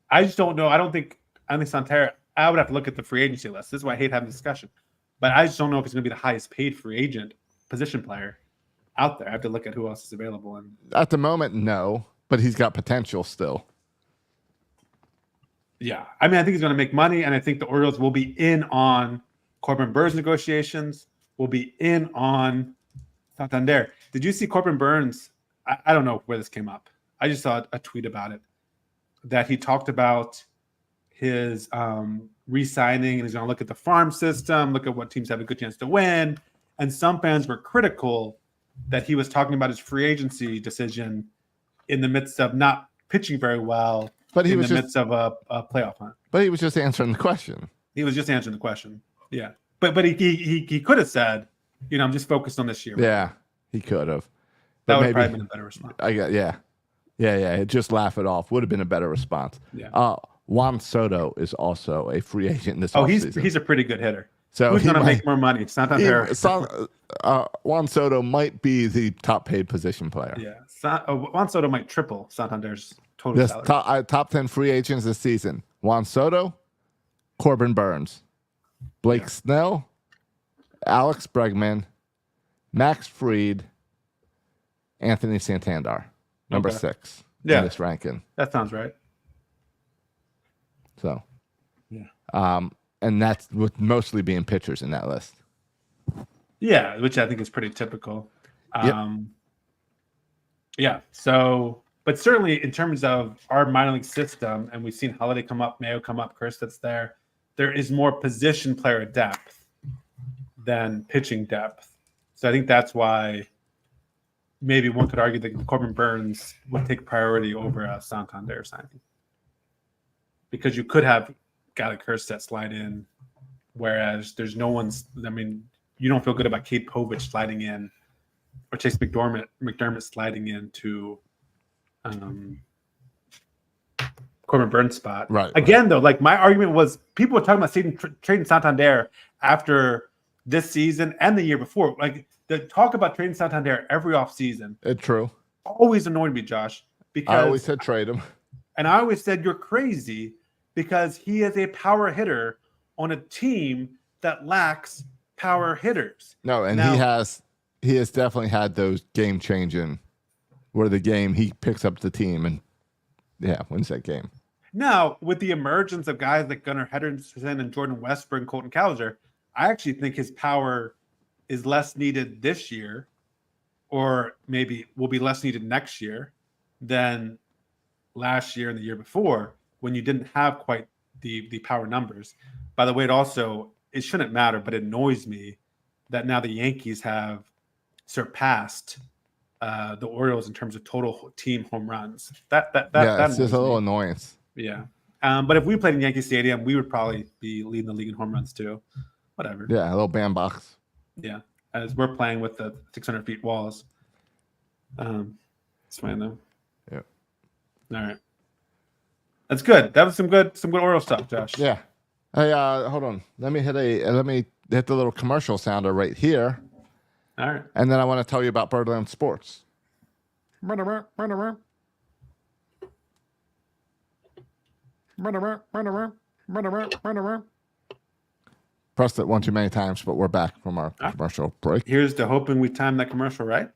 I just don't know. I think Santander. I would have to look at the free agency list. This is why I hate having this discussion. But I just don't know if he's going to be the highest paid free agent position player out there. I have to look at who else is available. And At the moment, no, but he's got potential still. yeah, I mean, I think he's going to make money, and I think the Orioles will be in on Corbin Burns negotiations. Will be in on Santander. Did you see Corbin Burns? I don't know where this came up. I just saw a tweet about it that he talked about his re-signing, and he's going to look at the farm system, look at what teams have a good chance to win. And some fans were critical that he was talking about his free agency decision in the midst of not pitching very well, but he in was the just, midst of a playoff hunt. But he was just answering the question. He was just answering the question. Yeah. But he could have said, I'm just focused on this year. Yeah, he could have. That But would maybe, probably been a better response. Yeah. Just laugh it off. Would have been a better response. Yeah. Juan Soto is also a free agent this offseason. He's a pretty good hitter. So who's going to make more money? Santander. Juan Soto might be the top paid position player. Yeah. Juan Soto might triple Santander's total salary. Top 10 free agents this season. Juan Soto, Corbin Burns, Blake Snell, Alex Bregman, Max Fried, Anthony Santander, number 6 in this ranking. That sounds right. So, and that's with mostly being pitchers in that list. Yeah, which I think is pretty typical. Yep. Yeah. So, but certainly in terms of our minor league system, and we've seen Holiday come up, Mayo come up, Kirsted's there. There is more position player depth than pitching depth. So I think that's why maybe one could argue that Corbin Burns would take priority over a Santander signing. Because you could have got a Kirsted slide in whereas there's no one's. I mean, you don't feel good about Kate Povich sliding in, or Chase McDermott sliding into Corbin Burns' spot. Right. Again, though, like my argument was, people were talking about trading Santander after this season and the year before. Like the talk about trading Santander every offseason It's true. always annoyed me, Josh, because I always said trade him. and I always said you're crazy because he is a power hitter on a team that lacks power hitters. No, and Now- he has definitely had those game changing where he picks up the team and wins that game. Now, with the emergence of guys like Gunnar Henderson and Jordan Westbrook and Colton Cowser, I actually think his power is less needed this year, or maybe will be less needed next year than last year and the year before, when you didn't have quite the power numbers. By the way, it shouldn't matter, but it annoys me that now the Yankees have surpassed the Orioles in terms of total team home runs. That It's just annoys a little me. annoyance. Yeah. But if we played in Yankee Stadium, we would probably be leading the league in home runs too. Whatever. Yeah, a little bandbox. Yeah. As we're playing with the 600 feet walls. It's fine though. Yeah. All right. That's good. That was some good Orioles stuff, Josh. Yeah. Hey, hold on. Let me hit the little commercial sounder right here, All right. and then I want to tell you about Birdland Sports. Pressed it one too many times, but we're back from our commercial break. Here's to hoping we timed that commercial right.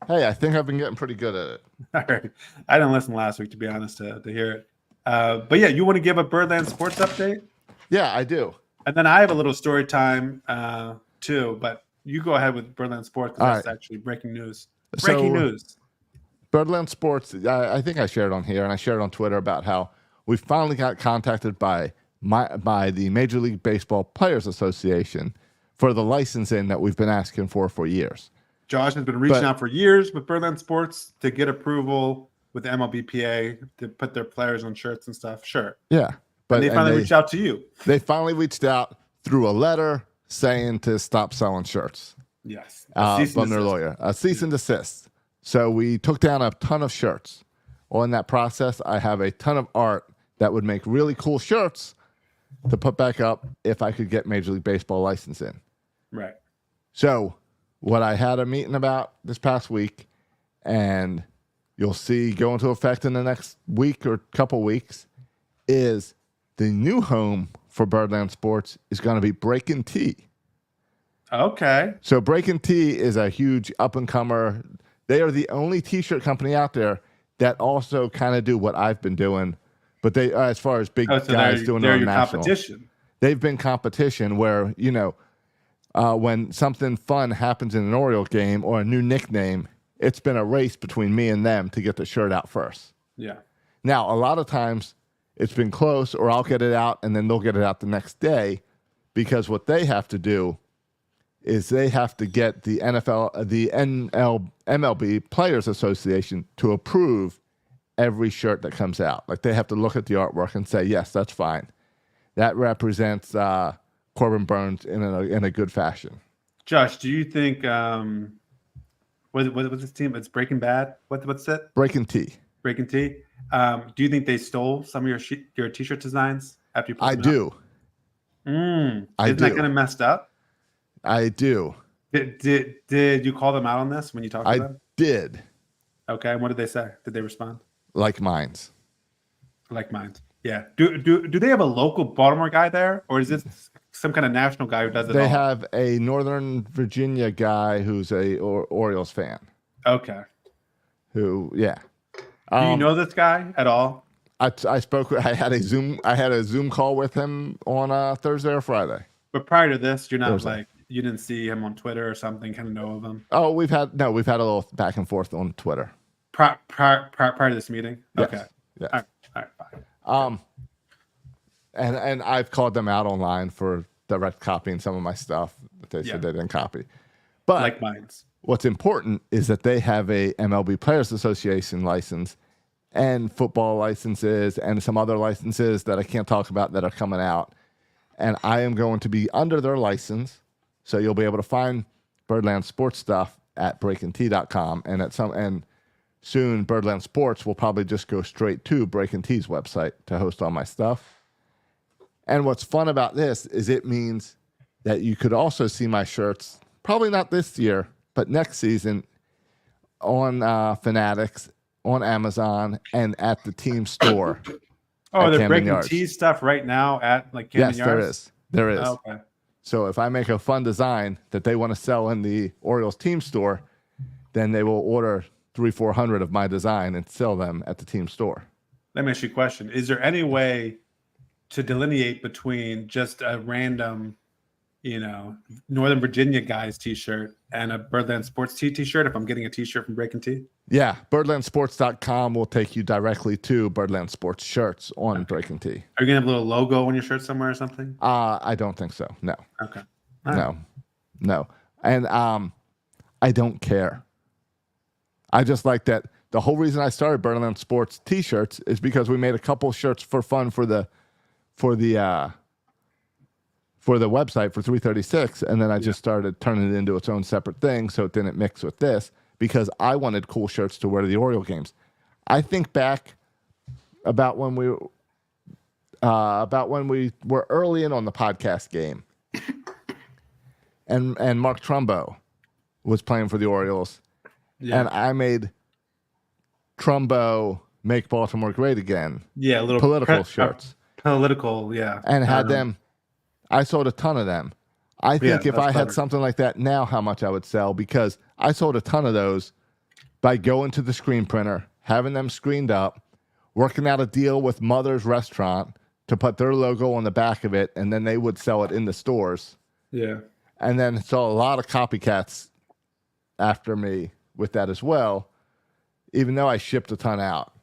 Hey, I think I've been getting pretty good at it. All right. I didn't listen last week, to be honest, to hear it. But yeah, you want to give a Birdland Sports update? Yeah, I do. And then I have a little story time too, but you go ahead with Birdland Sports because All that's right. actually breaking news. So- Breaking news. Birdland Sports, I think I shared on here and I shared on Twitter about how we finally got contacted by the Major League Baseball Players Association for the licensing that we've been asking for years. Josh has been reaching out for years with Birdland Sports to get approval with the MLBPA to put their players on shirts and stuff. Sure. Yeah. But And they finally reached out to you. They finally reached out through a letter saying to stop selling shirts Yes. A cease and from their desist. lawyer. A cease and desist. So we took down a ton of shirts. Well, in that process, I have a ton of art that would make really cool shirts to put back up if I could get Major League Baseball licensing. Right. So what I had a meeting about this past week, and you'll see go into effect in the next week or couple weeks, is the new home for Birdland Sports is going to be Breakin' Tea. Okay. So Breakin' Tea is a huge up-and-comer. They are the only T-shirt company out there that also kind of do what I've been doing, but they, as far as big Oh, so guys doing they're their your national, competition. they've been competition where, when something fun happens in an Oriole game or a new nickname, it's been a race between me and them to get the shirt out first. Yeah. Now, a lot of times it's been close, or I'll get it out and then they'll get it out the next day, because what they have to do is they have to get the MLB Players Association to approve every shirt that comes out. Like, they have to look at the artwork and say, yes, that's fine. That represents Corbin Burns in a good fashion. Josh, do you think what's this team? It's Breaking Bad. What's it? Breakin' Tea. Breaking Tea. Do you think they stole some of your T-shirt designs after you put I them do. out? I Isn't that do. kind of messed up? I do. Did you call them out on this when you talked to I them? did. Okay. And what did they say? Did they respond? Like mines. Like mine. Yeah. Do they have a local Baltimore guy there, or is this some kind of national guy who does it They all? have a Northern Virginia guy who's a Orioles fan. Okay. Who, yeah. Do you know this guy at all? I spoke. I had a Zoom call with him on Thursday or Friday. But prior to this, you're not Thursday. you didn't see him on Twitter or something, kind of know of him Oh, we've had a little back and forth on Twitter. prior to this meeting. Yes. Okay. Yes. All right. Fine. And I've called them out online for direct copying some of my stuff that they said they didn't copy. But Like mines. what's important is that they have a MLB Players Association license and football licenses and some other licenses that I can't talk about that are coming out. and I am going to be under their license. So you'll be able to find Birdland Sports stuff at breakandtea.com, and soon Birdland Sports will probably just go straight to Break and Tea's website to host all my stuff. And what's fun about this is it means that you could also see my shirts, probably not this year, but next season on Fanatics, on Amazon, and at the team store. Oh, they're Camden breaking Yards. tea stuff right now at like Camden Yes, Yards? there is. Oh, okay. So if I make a fun design that they want to sell in the Orioles team store, then they will order 300-400 of my design and sell them at the team store. Let me ask you a question. Is there any way to delineate between just a random, Northern Virginia guy's t-shirt and a Birdland Sports t-shirt if I'm getting a t-shirt from Break and Tea? Yeah, birdlandsports.com will take you directly to Birdland Sports shirts on Break and Tea. Are you going to have a little logo on your shirt somewhere or something? I don't think so. No. Okay. All right. No. And I don't care. I just like that. The whole reason I started Birdland Sports t-shirts is because we made a couple shirts for fun for the website for 336, and then I just started turning it into its own separate thing so it didn't mix with this because I wanted cool shirts to wear to the Oriole games. I think back about when we were early in on the podcast game, and Mark Trumbo was playing for the Orioles, and I made Trumbo Make Baltimore Great Again. Yeah, a little political shirts. Political, yeah. And had them. I sold a ton of them. I think if I had something like that now, how much I would sell, because I sold a ton of those by going to the screen printer, having them screened up, working out a deal with Mother's Restaurant to put their logo on the back of it, and then they would sell it in the stores. Yeah. And then saw a lot of copycats after me with that as well, even though I shipped a ton out.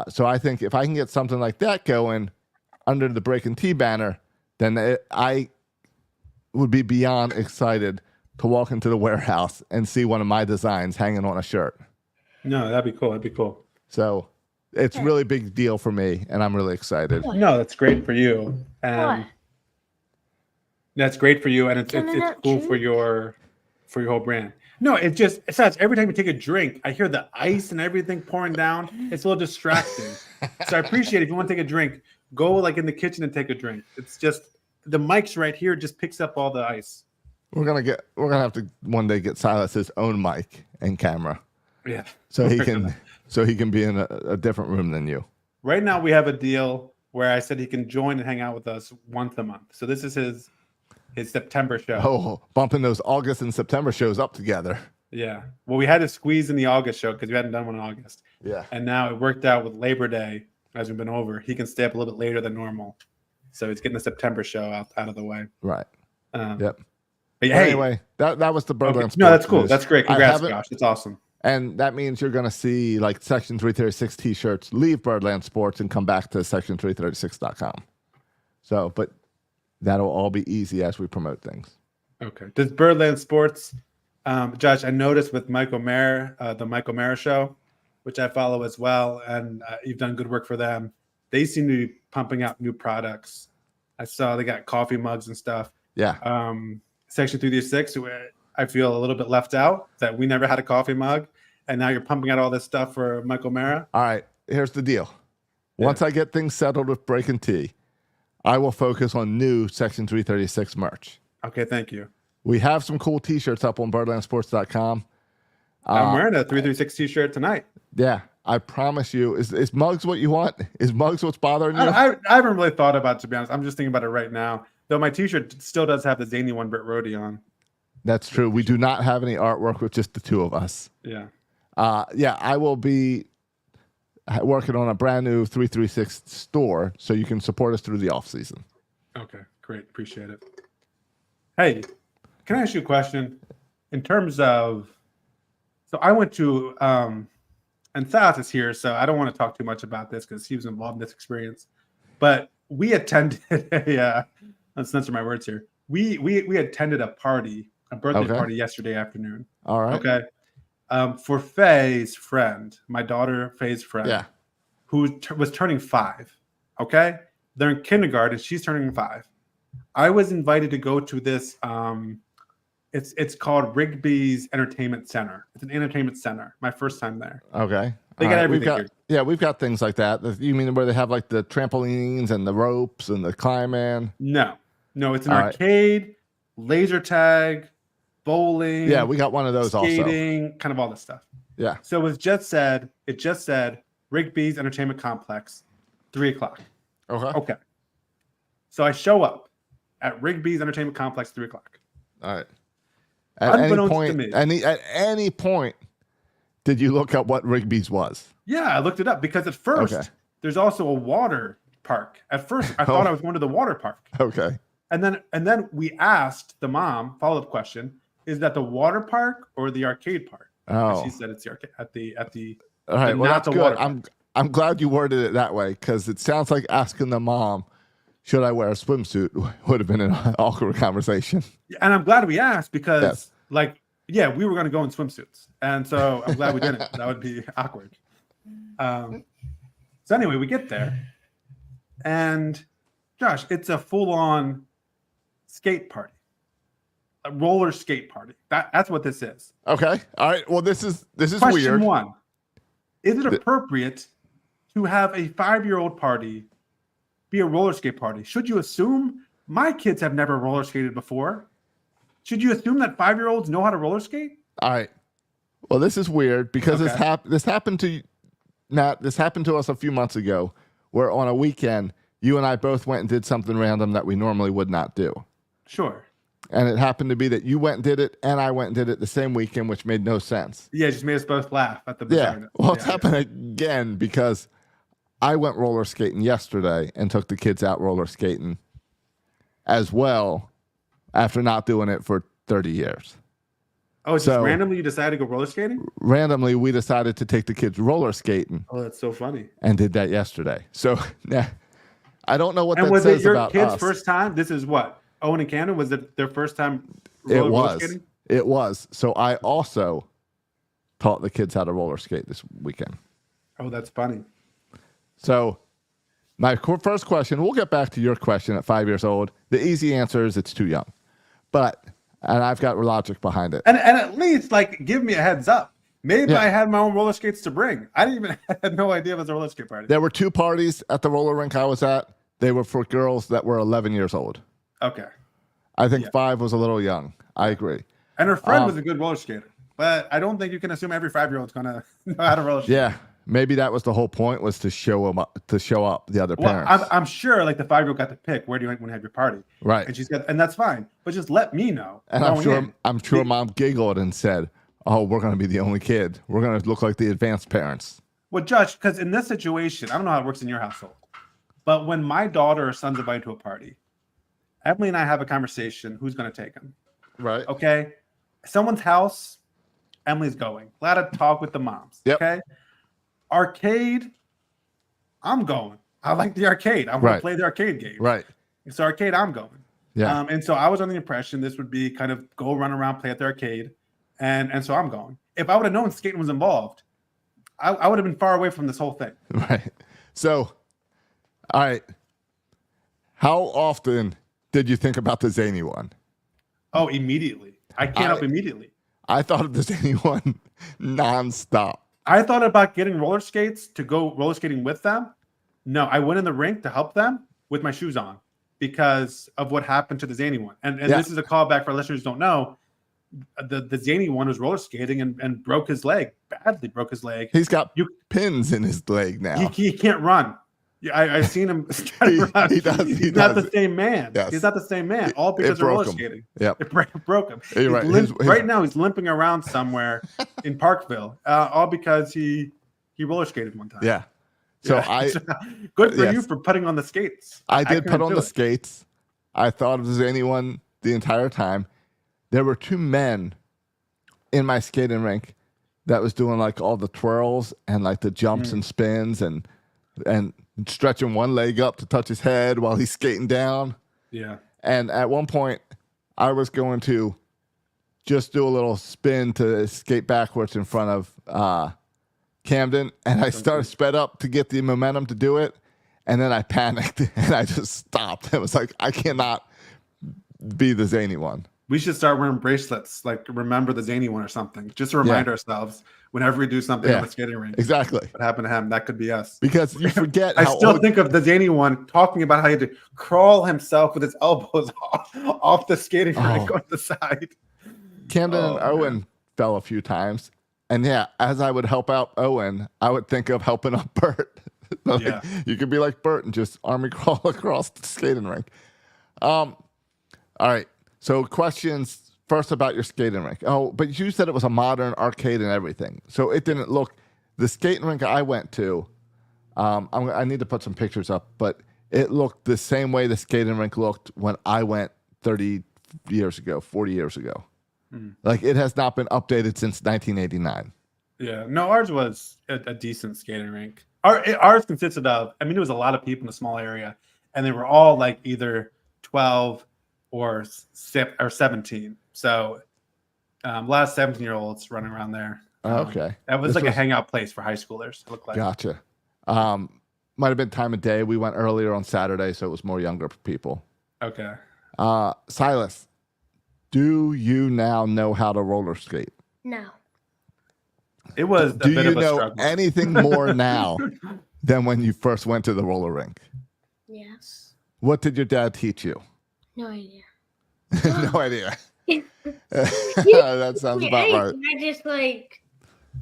So I think if I can get something like that going under the Break and Tea banner, then I would be beyond excited to walk into the warehouse and see one of my designs hanging on a shirt. No, that'd be cool. That'd be cool. So it's a really big deal for me, and I'm really excited. No, that's great for you. What? That's great for you, and it's cool for your whole brand. No, it sounds every time you take a drink, I hear the ice and everything pouring down. It's a little distracting. So I appreciate if you want to take a drink, go like in the kitchen and take a drink. It's just the mic's right here just picks up all the ice. We're gonna have to one day get Silas's own mic and camera. Yeah. So he can be in a different room than you. Right now we have a deal where I said he can join and hang out with us once a month. So this is his September show. Oh, bumping those August and September shows up together. Yeah. Well, we had to squeeze in the August show because we hadn't done one in August. Yeah. And now it worked out with Labor Day as we've been over. He can stay up a little bit later than normal. So he's getting the September show out of the way. Right. But Yep. hey, anyway, that was the Birdland Sports. No, that's cool. News. That's great. Congrats, Josh. That's awesome. And that means you're going to see like Section 336 t-shirts leave Birdland Sports and come back to section336.com. So, but that'll all be easy as we promote things. Okay. Does Birdland Sports, Josh, I noticed with Mike O'Mara, the Mike O'Mara show, which I follow as well, and you've done good work for them. They seem to be pumping out new products. I saw they got coffee mugs and stuff. Yeah. Section 336, I feel a little bit left out that we never had a coffee mug, and now you're pumping out all this stuff for Mike O'Mara. All right. Here's the deal. Once I get things settled with Break and Tea, I will focus on new Section 336 merch. Okay, thank you. We have some cool t-shirts up on birdlandsports.com. I'm wearing a 336 t-shirt tonight. Yeah, I promise you. Is mugs what you want? Is mugs what's bothering you? I haven't really thought about it, to be honest. I'm just thinking about it right now. Though my t-shirt still does have the Zany One Brit Rhodey on. That's true. We do not have any artwork with just the two of us. Yeah. I will be working on a brand new 336 store so you can support us through the off season. Okay, great. Appreciate it. Hey, can I ask you a question? In terms of, so I went to, and Thad is here, so I don't want to talk too much about this because he was involved in this experience. But we attended let's censor my words here. We attended a birthday party yesterday afternoon. All right. Okay. For Faye's friend, my daughter Faye's friend, who was turning 5. Okay, they're in kindergarten. She's turning 5. I was invited to go to this. It's called Rigby's Entertainment Center. It's an entertainment center. My first time there. Okay. They All got right. everything here. We've got things like that. You mean where they have like the trampolines and the ropes and the climb in? No, it's an All right. arcade, laser tag, bowling. Yeah, we got one of those skating, kind of all this stuff. Yeah. So it just said Rigby's Entertainment Complex, 3:00. Okay. So I show up at Rigby's Entertainment Complex, 3:00. All right. At any point, did you look up what Rigby's was? Yeah, I looked it up because at first there's also a water park. At first, I thought I was going to the water park. Okay. And then we asked the mom, follow-up question, is that the water park or the arcade park? Oh. And she said it's the arcade at the All right. Well, that's good. Park. I'm glad you worded it that way because it sounds like asking the mom, should I wear a swimsuit, would have been an awkward conversation. And I'm glad we asked because, we were going to go in swimsuits. And so I'm glad we didn't. That would be awkward. So anyway, we get there. And, Josh, it's a full-on skate party. A roller skate party. That's what this is. Okay. All right. Well, this is Question weird. one. Is it appropriate to have a 5-year-old party be a roller skate party? Should you assume my kids have never roller skated before? Should you assume that 5-year-olds know how to roller skate? All right. Well, this is weird because this happened to Matt. This happened to us a few months ago, where on a weekend you and I both went and did something random that we normally would not do. Sure. And it happened to be that you went and did it, and I went and did it the same weekend, which made no sense. Yeah, it just made us both laugh at the bizarreness. bizarreness. Well, it's happened again because I went roller skating yesterday and took the kids out roller skating as well after not doing it for 30 years. Oh, just randomly you decided to go roller skating? Randomly, we decided to take the kids roller skating. Oh, that's so funny. And did that yesterday. So I don't know what and that was says it your about kids' us. first time? This is what? Owen and Camden? Was it their first time roller skating? It was. So I also taught the kids how to roller skate this weekend. Oh, that's funny. So my first question, we'll get back to your question at 5 years old. The easy answer is it's too young. And I've got logic behind it. And at least, give me a heads up. Maybe I had my own roller skates to bring. I had no idea it was a roller skate party. There were 2 parties at the roller rink I was at. They were for girls that were 11 years old. Okay. I think 5 was a little young. I agree. And her friend was a good roller skater. But I don't think you can assume every 5-year-old's going to know how to roller skate. Yeah. Maybe that was the whole point, was to show up the other parents. I'm sure the 5-year-old got to pick where do you want to have your party. Right. And that's fine. But just let me know. And I'm sure mom giggled and said, "Oh, we're going to be the only kid. We're going to look like the advanced parents." Well, Josh, because in this situation, I don't know how it works in your household, but when my daughter or son's invited to a party, Emily and I have a conversation. Who's going to take them? Right. Okay. Someone's house, Emily's going. Let her talk with the moms. Yep. Okay. Arcade, I'm going. I like the arcade. I'm going to play the arcade game. Right. It's arcade, I'm going. Yeah. And so I was under the impression this would be kind of go run around, play at the arcade. And so I'm going. If I would have known skating was involved, I would have been far away from this whole thing. Right. So, all right. How often did you think about the zany one? Oh, immediately. I can't help immediately. I thought of the zany one nonstop. I thought about getting roller skates to go roller skating with them. No, I went in the rink to help them with my shoes on because of what happened to the zany one. And this is a callback for listeners who don't know. The zany one was roller skating and broke his leg, badly broke his leg. He's got pins in his leg now. He can't run. I've seen him try to run. He's not the same man. Yes. He's not the same man. All because of roller skating. Yep. It broke him. You're right. Right now, he's limping around somewhere in Parkville, all because he roller skated one time. Yeah. So good for you for putting on the skates. I did put on the skates. I thought of anyone the entire time. There were 2 men in my skating rink that was doing all the twirls and the jumps and spins and stretching one leg up to touch his head while he's skating down. Yeah. And at one point, I was going to just do a little spin to skate backwards in front of Camden, and I sped up to get the momentum to do it, and then I panicked and I just stopped. I was like, I cannot be the zany one. We should start wearing bracelets, like remember the zany one or something, just to remind ourselves whenever we do something on the skating rink. Exactly. What happened to him? That could be us. Because you forget I how still old... think of the zany one talking about how he had to crawl himself with his elbows off the skating rink on the side. Camden and Owen fell a few times. And as I would help out Owen, I would think of helping out Bert. You could be like Bert and just army crawl across the skating rink. All right. So questions first about your skating rink. Oh, but you said it was a modern arcade and everything. So it didn't look... The skating rink I went to, I need to put some pictures up, but it looked the same way the skating rink looked when I went 30 years ago, 40 years ago. Like, it has not been updated since 1989. Yeah. No, ours was a decent skating rink. Ours consisted of, I mean, there was a lot of people in a small area, and they were all like either 12 or 17. So a lot of 17-year-olds running around there. Okay. That was a hangout place for high schoolers, it looked like. Gotcha. Might have been time of day. We went earlier on Saturday, so it was more younger people. Okay. Silas, do you now know how to roller skate? No. It was Do you know anything more now than when you first went to the roller rink? Yes. What did your dad teach you? No idea. No idea. That sounds about right. I just like...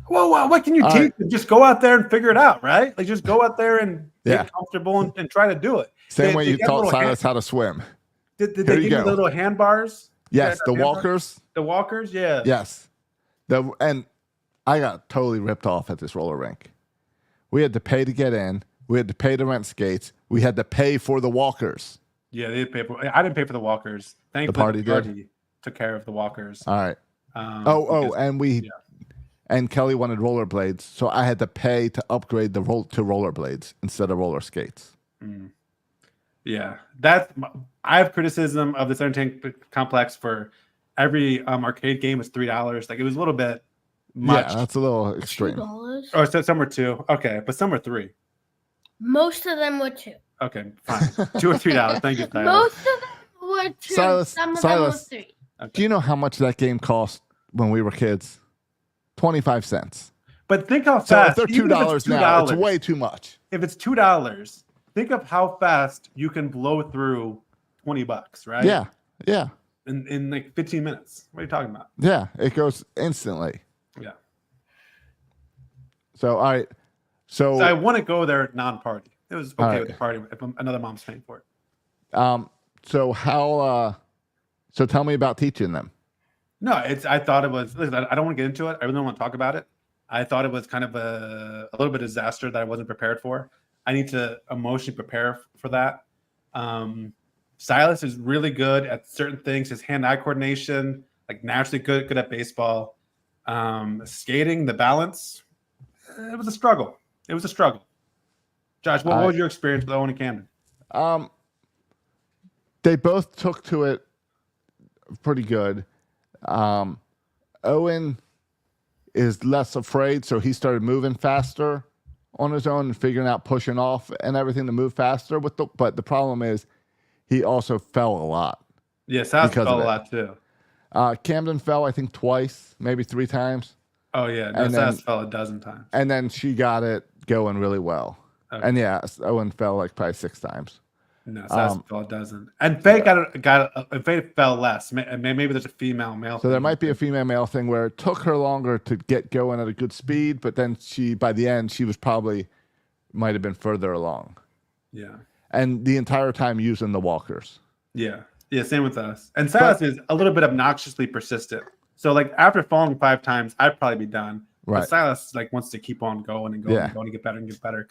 Well, what can you teach? Just go out there and figure it out, right? Like, just go out there and get comfortable and try to do it. Same way you taught Silas how to swim. Did they give you the little handbars? Yes, the walkers. The walkers, yeah. Yes. And I got totally ripped off at this roller rink. We had to pay to get in. We had to pay to rent skates. We had to pay for the walkers. Yeah, they did pay for. I didn't pay for the walkers. Thankfully, the party took care of the walkers. All right. And Kelly wanted rollerblades, so I had to pay to upgrade to rollerblades instead of roller skates. Yeah, I have criticism of this entertainment complex for every arcade game was $3. Like, it was a little bit much. Yeah, that's a little extreme. $2? Oh, so some were $2. Okay, but some were $3. Most of them were $2. Okay, fine. $2 or $3. Thank you, Silas. Most of them were $2. Some of them were $3. Okay. Do you know how much that game cost when we were kids? 25 cents. But think how fast. So if they're $2 now, it's way too much. If it's $2, think of how fast you can blow through $20, right? Yeah, yeah. In like 15 minutes. What are you talking about? Yeah, it goes instantly. Yeah. So, all right. So I want to go there non-party. It was okay with the party if another mom's paying for it. So how? So tell me about teaching them. No, I thought it was. Listen, I don't want to get into it. I really don't want to talk about it. I thought it was kind of a little bit of disaster that I wasn't prepared for. I need to emotionally prepare for that. Silas is really good at certain things. His hand-eye coordination, like naturally good at baseball. Skating, the balance, it was a struggle. It was a struggle. Josh, what was your experience with Owen and Camden? They both took to it pretty good. Owen is less afraid, so he started moving faster on his own and figuring out pushing off and everything to move faster. But the problem is he also fell a lot. Yes, Silas fell a lot too. Camden fell, I think, twice, maybe 3 times. Oh, yeah. No, Silas fell a dozen times. And then she got it going really well. Okay. And Owen fell like probably 6 times. No, Silas fell a dozen. And Faye Faye fell less. Maybe there's a female-male. So there might be a female-male thing where it took her longer to get going at a good speed, but then by the end, she was might have been further along. Yeah. And the entire time using the walkers. Yeah. Yeah, same with us. And Silas is a little bit obnoxiously persistent. So, like, after falling 5 times, I'd probably be done. Right. But Silas, like, wants to keep on going and going and going and get better and get better.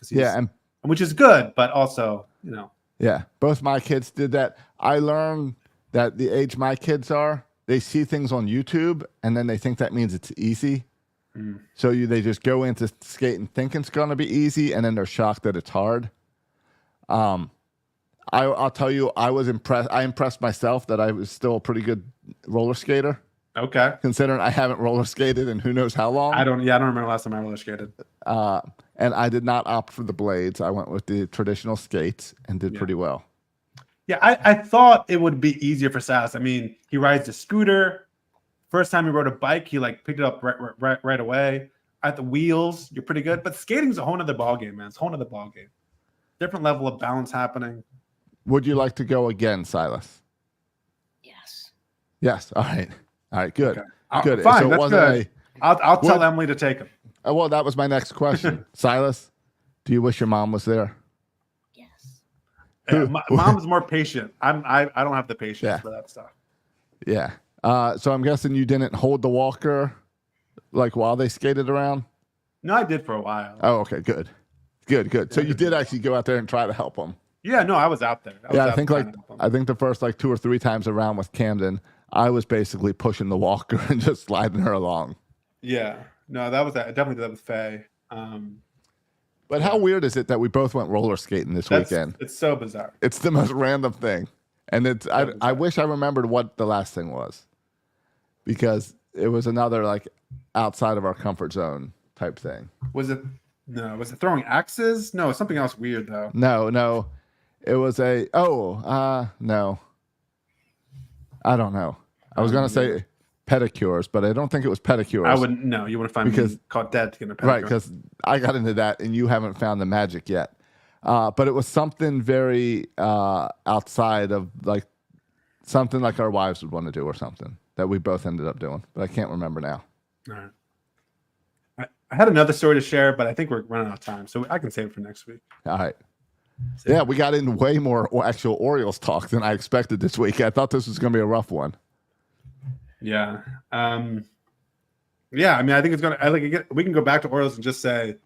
Which is good, but also, Yeah, both my kids did that. I learned that the age my kids are, they see things on YouTube, and then they think that means it's easy. So they just go into skating thinking it's going to be easy, and then they're shocked that it's hard. I'll tell you, I was impressed. I impressed myself that I was still a pretty good roller skater. Okay. Considering I haven't roller skated in who knows how long. I don't remember last time I roller skated. And I did not opt for the blades. I went with the traditional skates and did pretty well. Yeah, I thought it would be easier for Sass. I mean, he rides a scooter. First time he rode a bike, he like picked it up right away. At the wheels, you're pretty good. But skating's a whole nother ball game, man. It's a whole nother ball game. Different level of balance happening. Would you like to go again, Silas? Yes. Yes. All right. All right. Good. Okay. Good. Fine. So it That's wasn't good. I'll tell Emily to take him. well, that was my next question. Silas, do you wish your mom was there? Yes. Yeah, mom's more patient. I don't have the patience Yeah. for that stuff. Yeah. So I'm guessing you didn't hold the walker like while they skated around? No, I did for a while. Oh, okay. Good. Good. So you did actually go out there and try to help them. Yeah, no, I was out there. I think the first like 2 or 3 times around with Camden, I was basically pushing the walker and just sliding her along. Yeah, no, I definitely did that with Faye. But how weird is it that we both went roller skating this weekend? It's so bizarre. It's the most random thing, and I wish I remembered what the last thing was, because it was another like outside of our comfort zone type thing. Was it throwing axes? No, something else weird though. No. It was no. I don't know. I was going to say pedicures, but I don't think it was pedicures. I wouldn't. No, you wouldn't find me caught dead to get a pedicure. Right, because I got into that and you haven't found the magic yet. But it was something very outside of like something like our wives would want to do or something that we both ended up doing, but I can't remember now. All right. I had another story to share, but I think we're running out of time, so I can save it for next week. All right. Yeah, we got into way more actual Orioles talk than I expected this week. I thought this was going to be a rough one. Yeah. Yeah, I mean, I think it's going to we can go back to Orioles and just say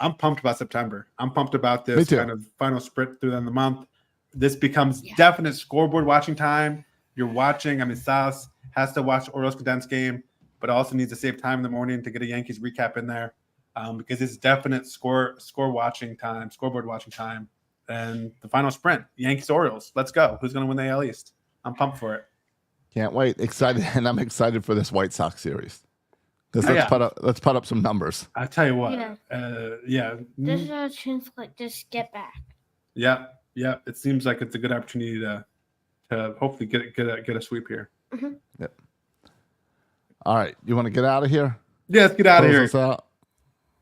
I'm pumped about September. I'm pumped about this kind of final sprint through the end of the month. This becomes definite scoreboard watching time. You're watching. I mean, Salas has to watch the Orioles condensed game, but also needs to save time in the morning to get a Yankees recap in there because it's definite scoreboard watching time. And the final sprint, Yankees Orioles. Let's go. Who's going to win the AL East? I'm pumped for it. Can't wait. Excited, and I'm excited for this White Sox series. Let's put up some numbers. I tell you what. Yeah. There's a chance to just get back. Yeah. It seems like it's a good opportunity to hopefully get a sweep here. Mm-hmm. Yep. All right. You want to get out of here? Yeah, let's get out of here. Us out.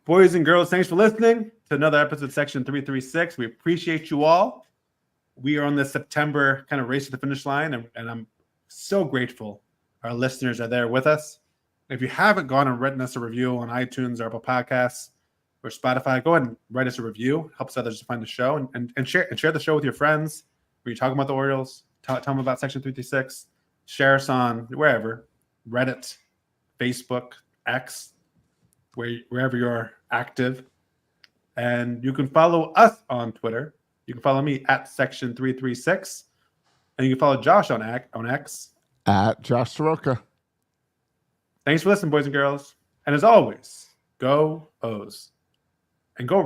Boys and girls, thanks for listening to another episode of Section 336. We appreciate you all. We are on this September kind of race to the finish line, and I'm so grateful our listeners are there with us. If you haven't gone and written us a review on iTunes or Apple Podcasts or Spotify, go ahead and write us a review. Helps others to find the show and share the show with your friends. Where you're talking about the Orioles, tell them about Section 336. Share us on wherever, Reddit, Facebook, X, wherever you're active. And you can follow us on Twitter. You can follow me at Section 336. And you can follow Josh on X. At Josh Soroka. Thanks for listening, boys and girls. And as always, go O's. And go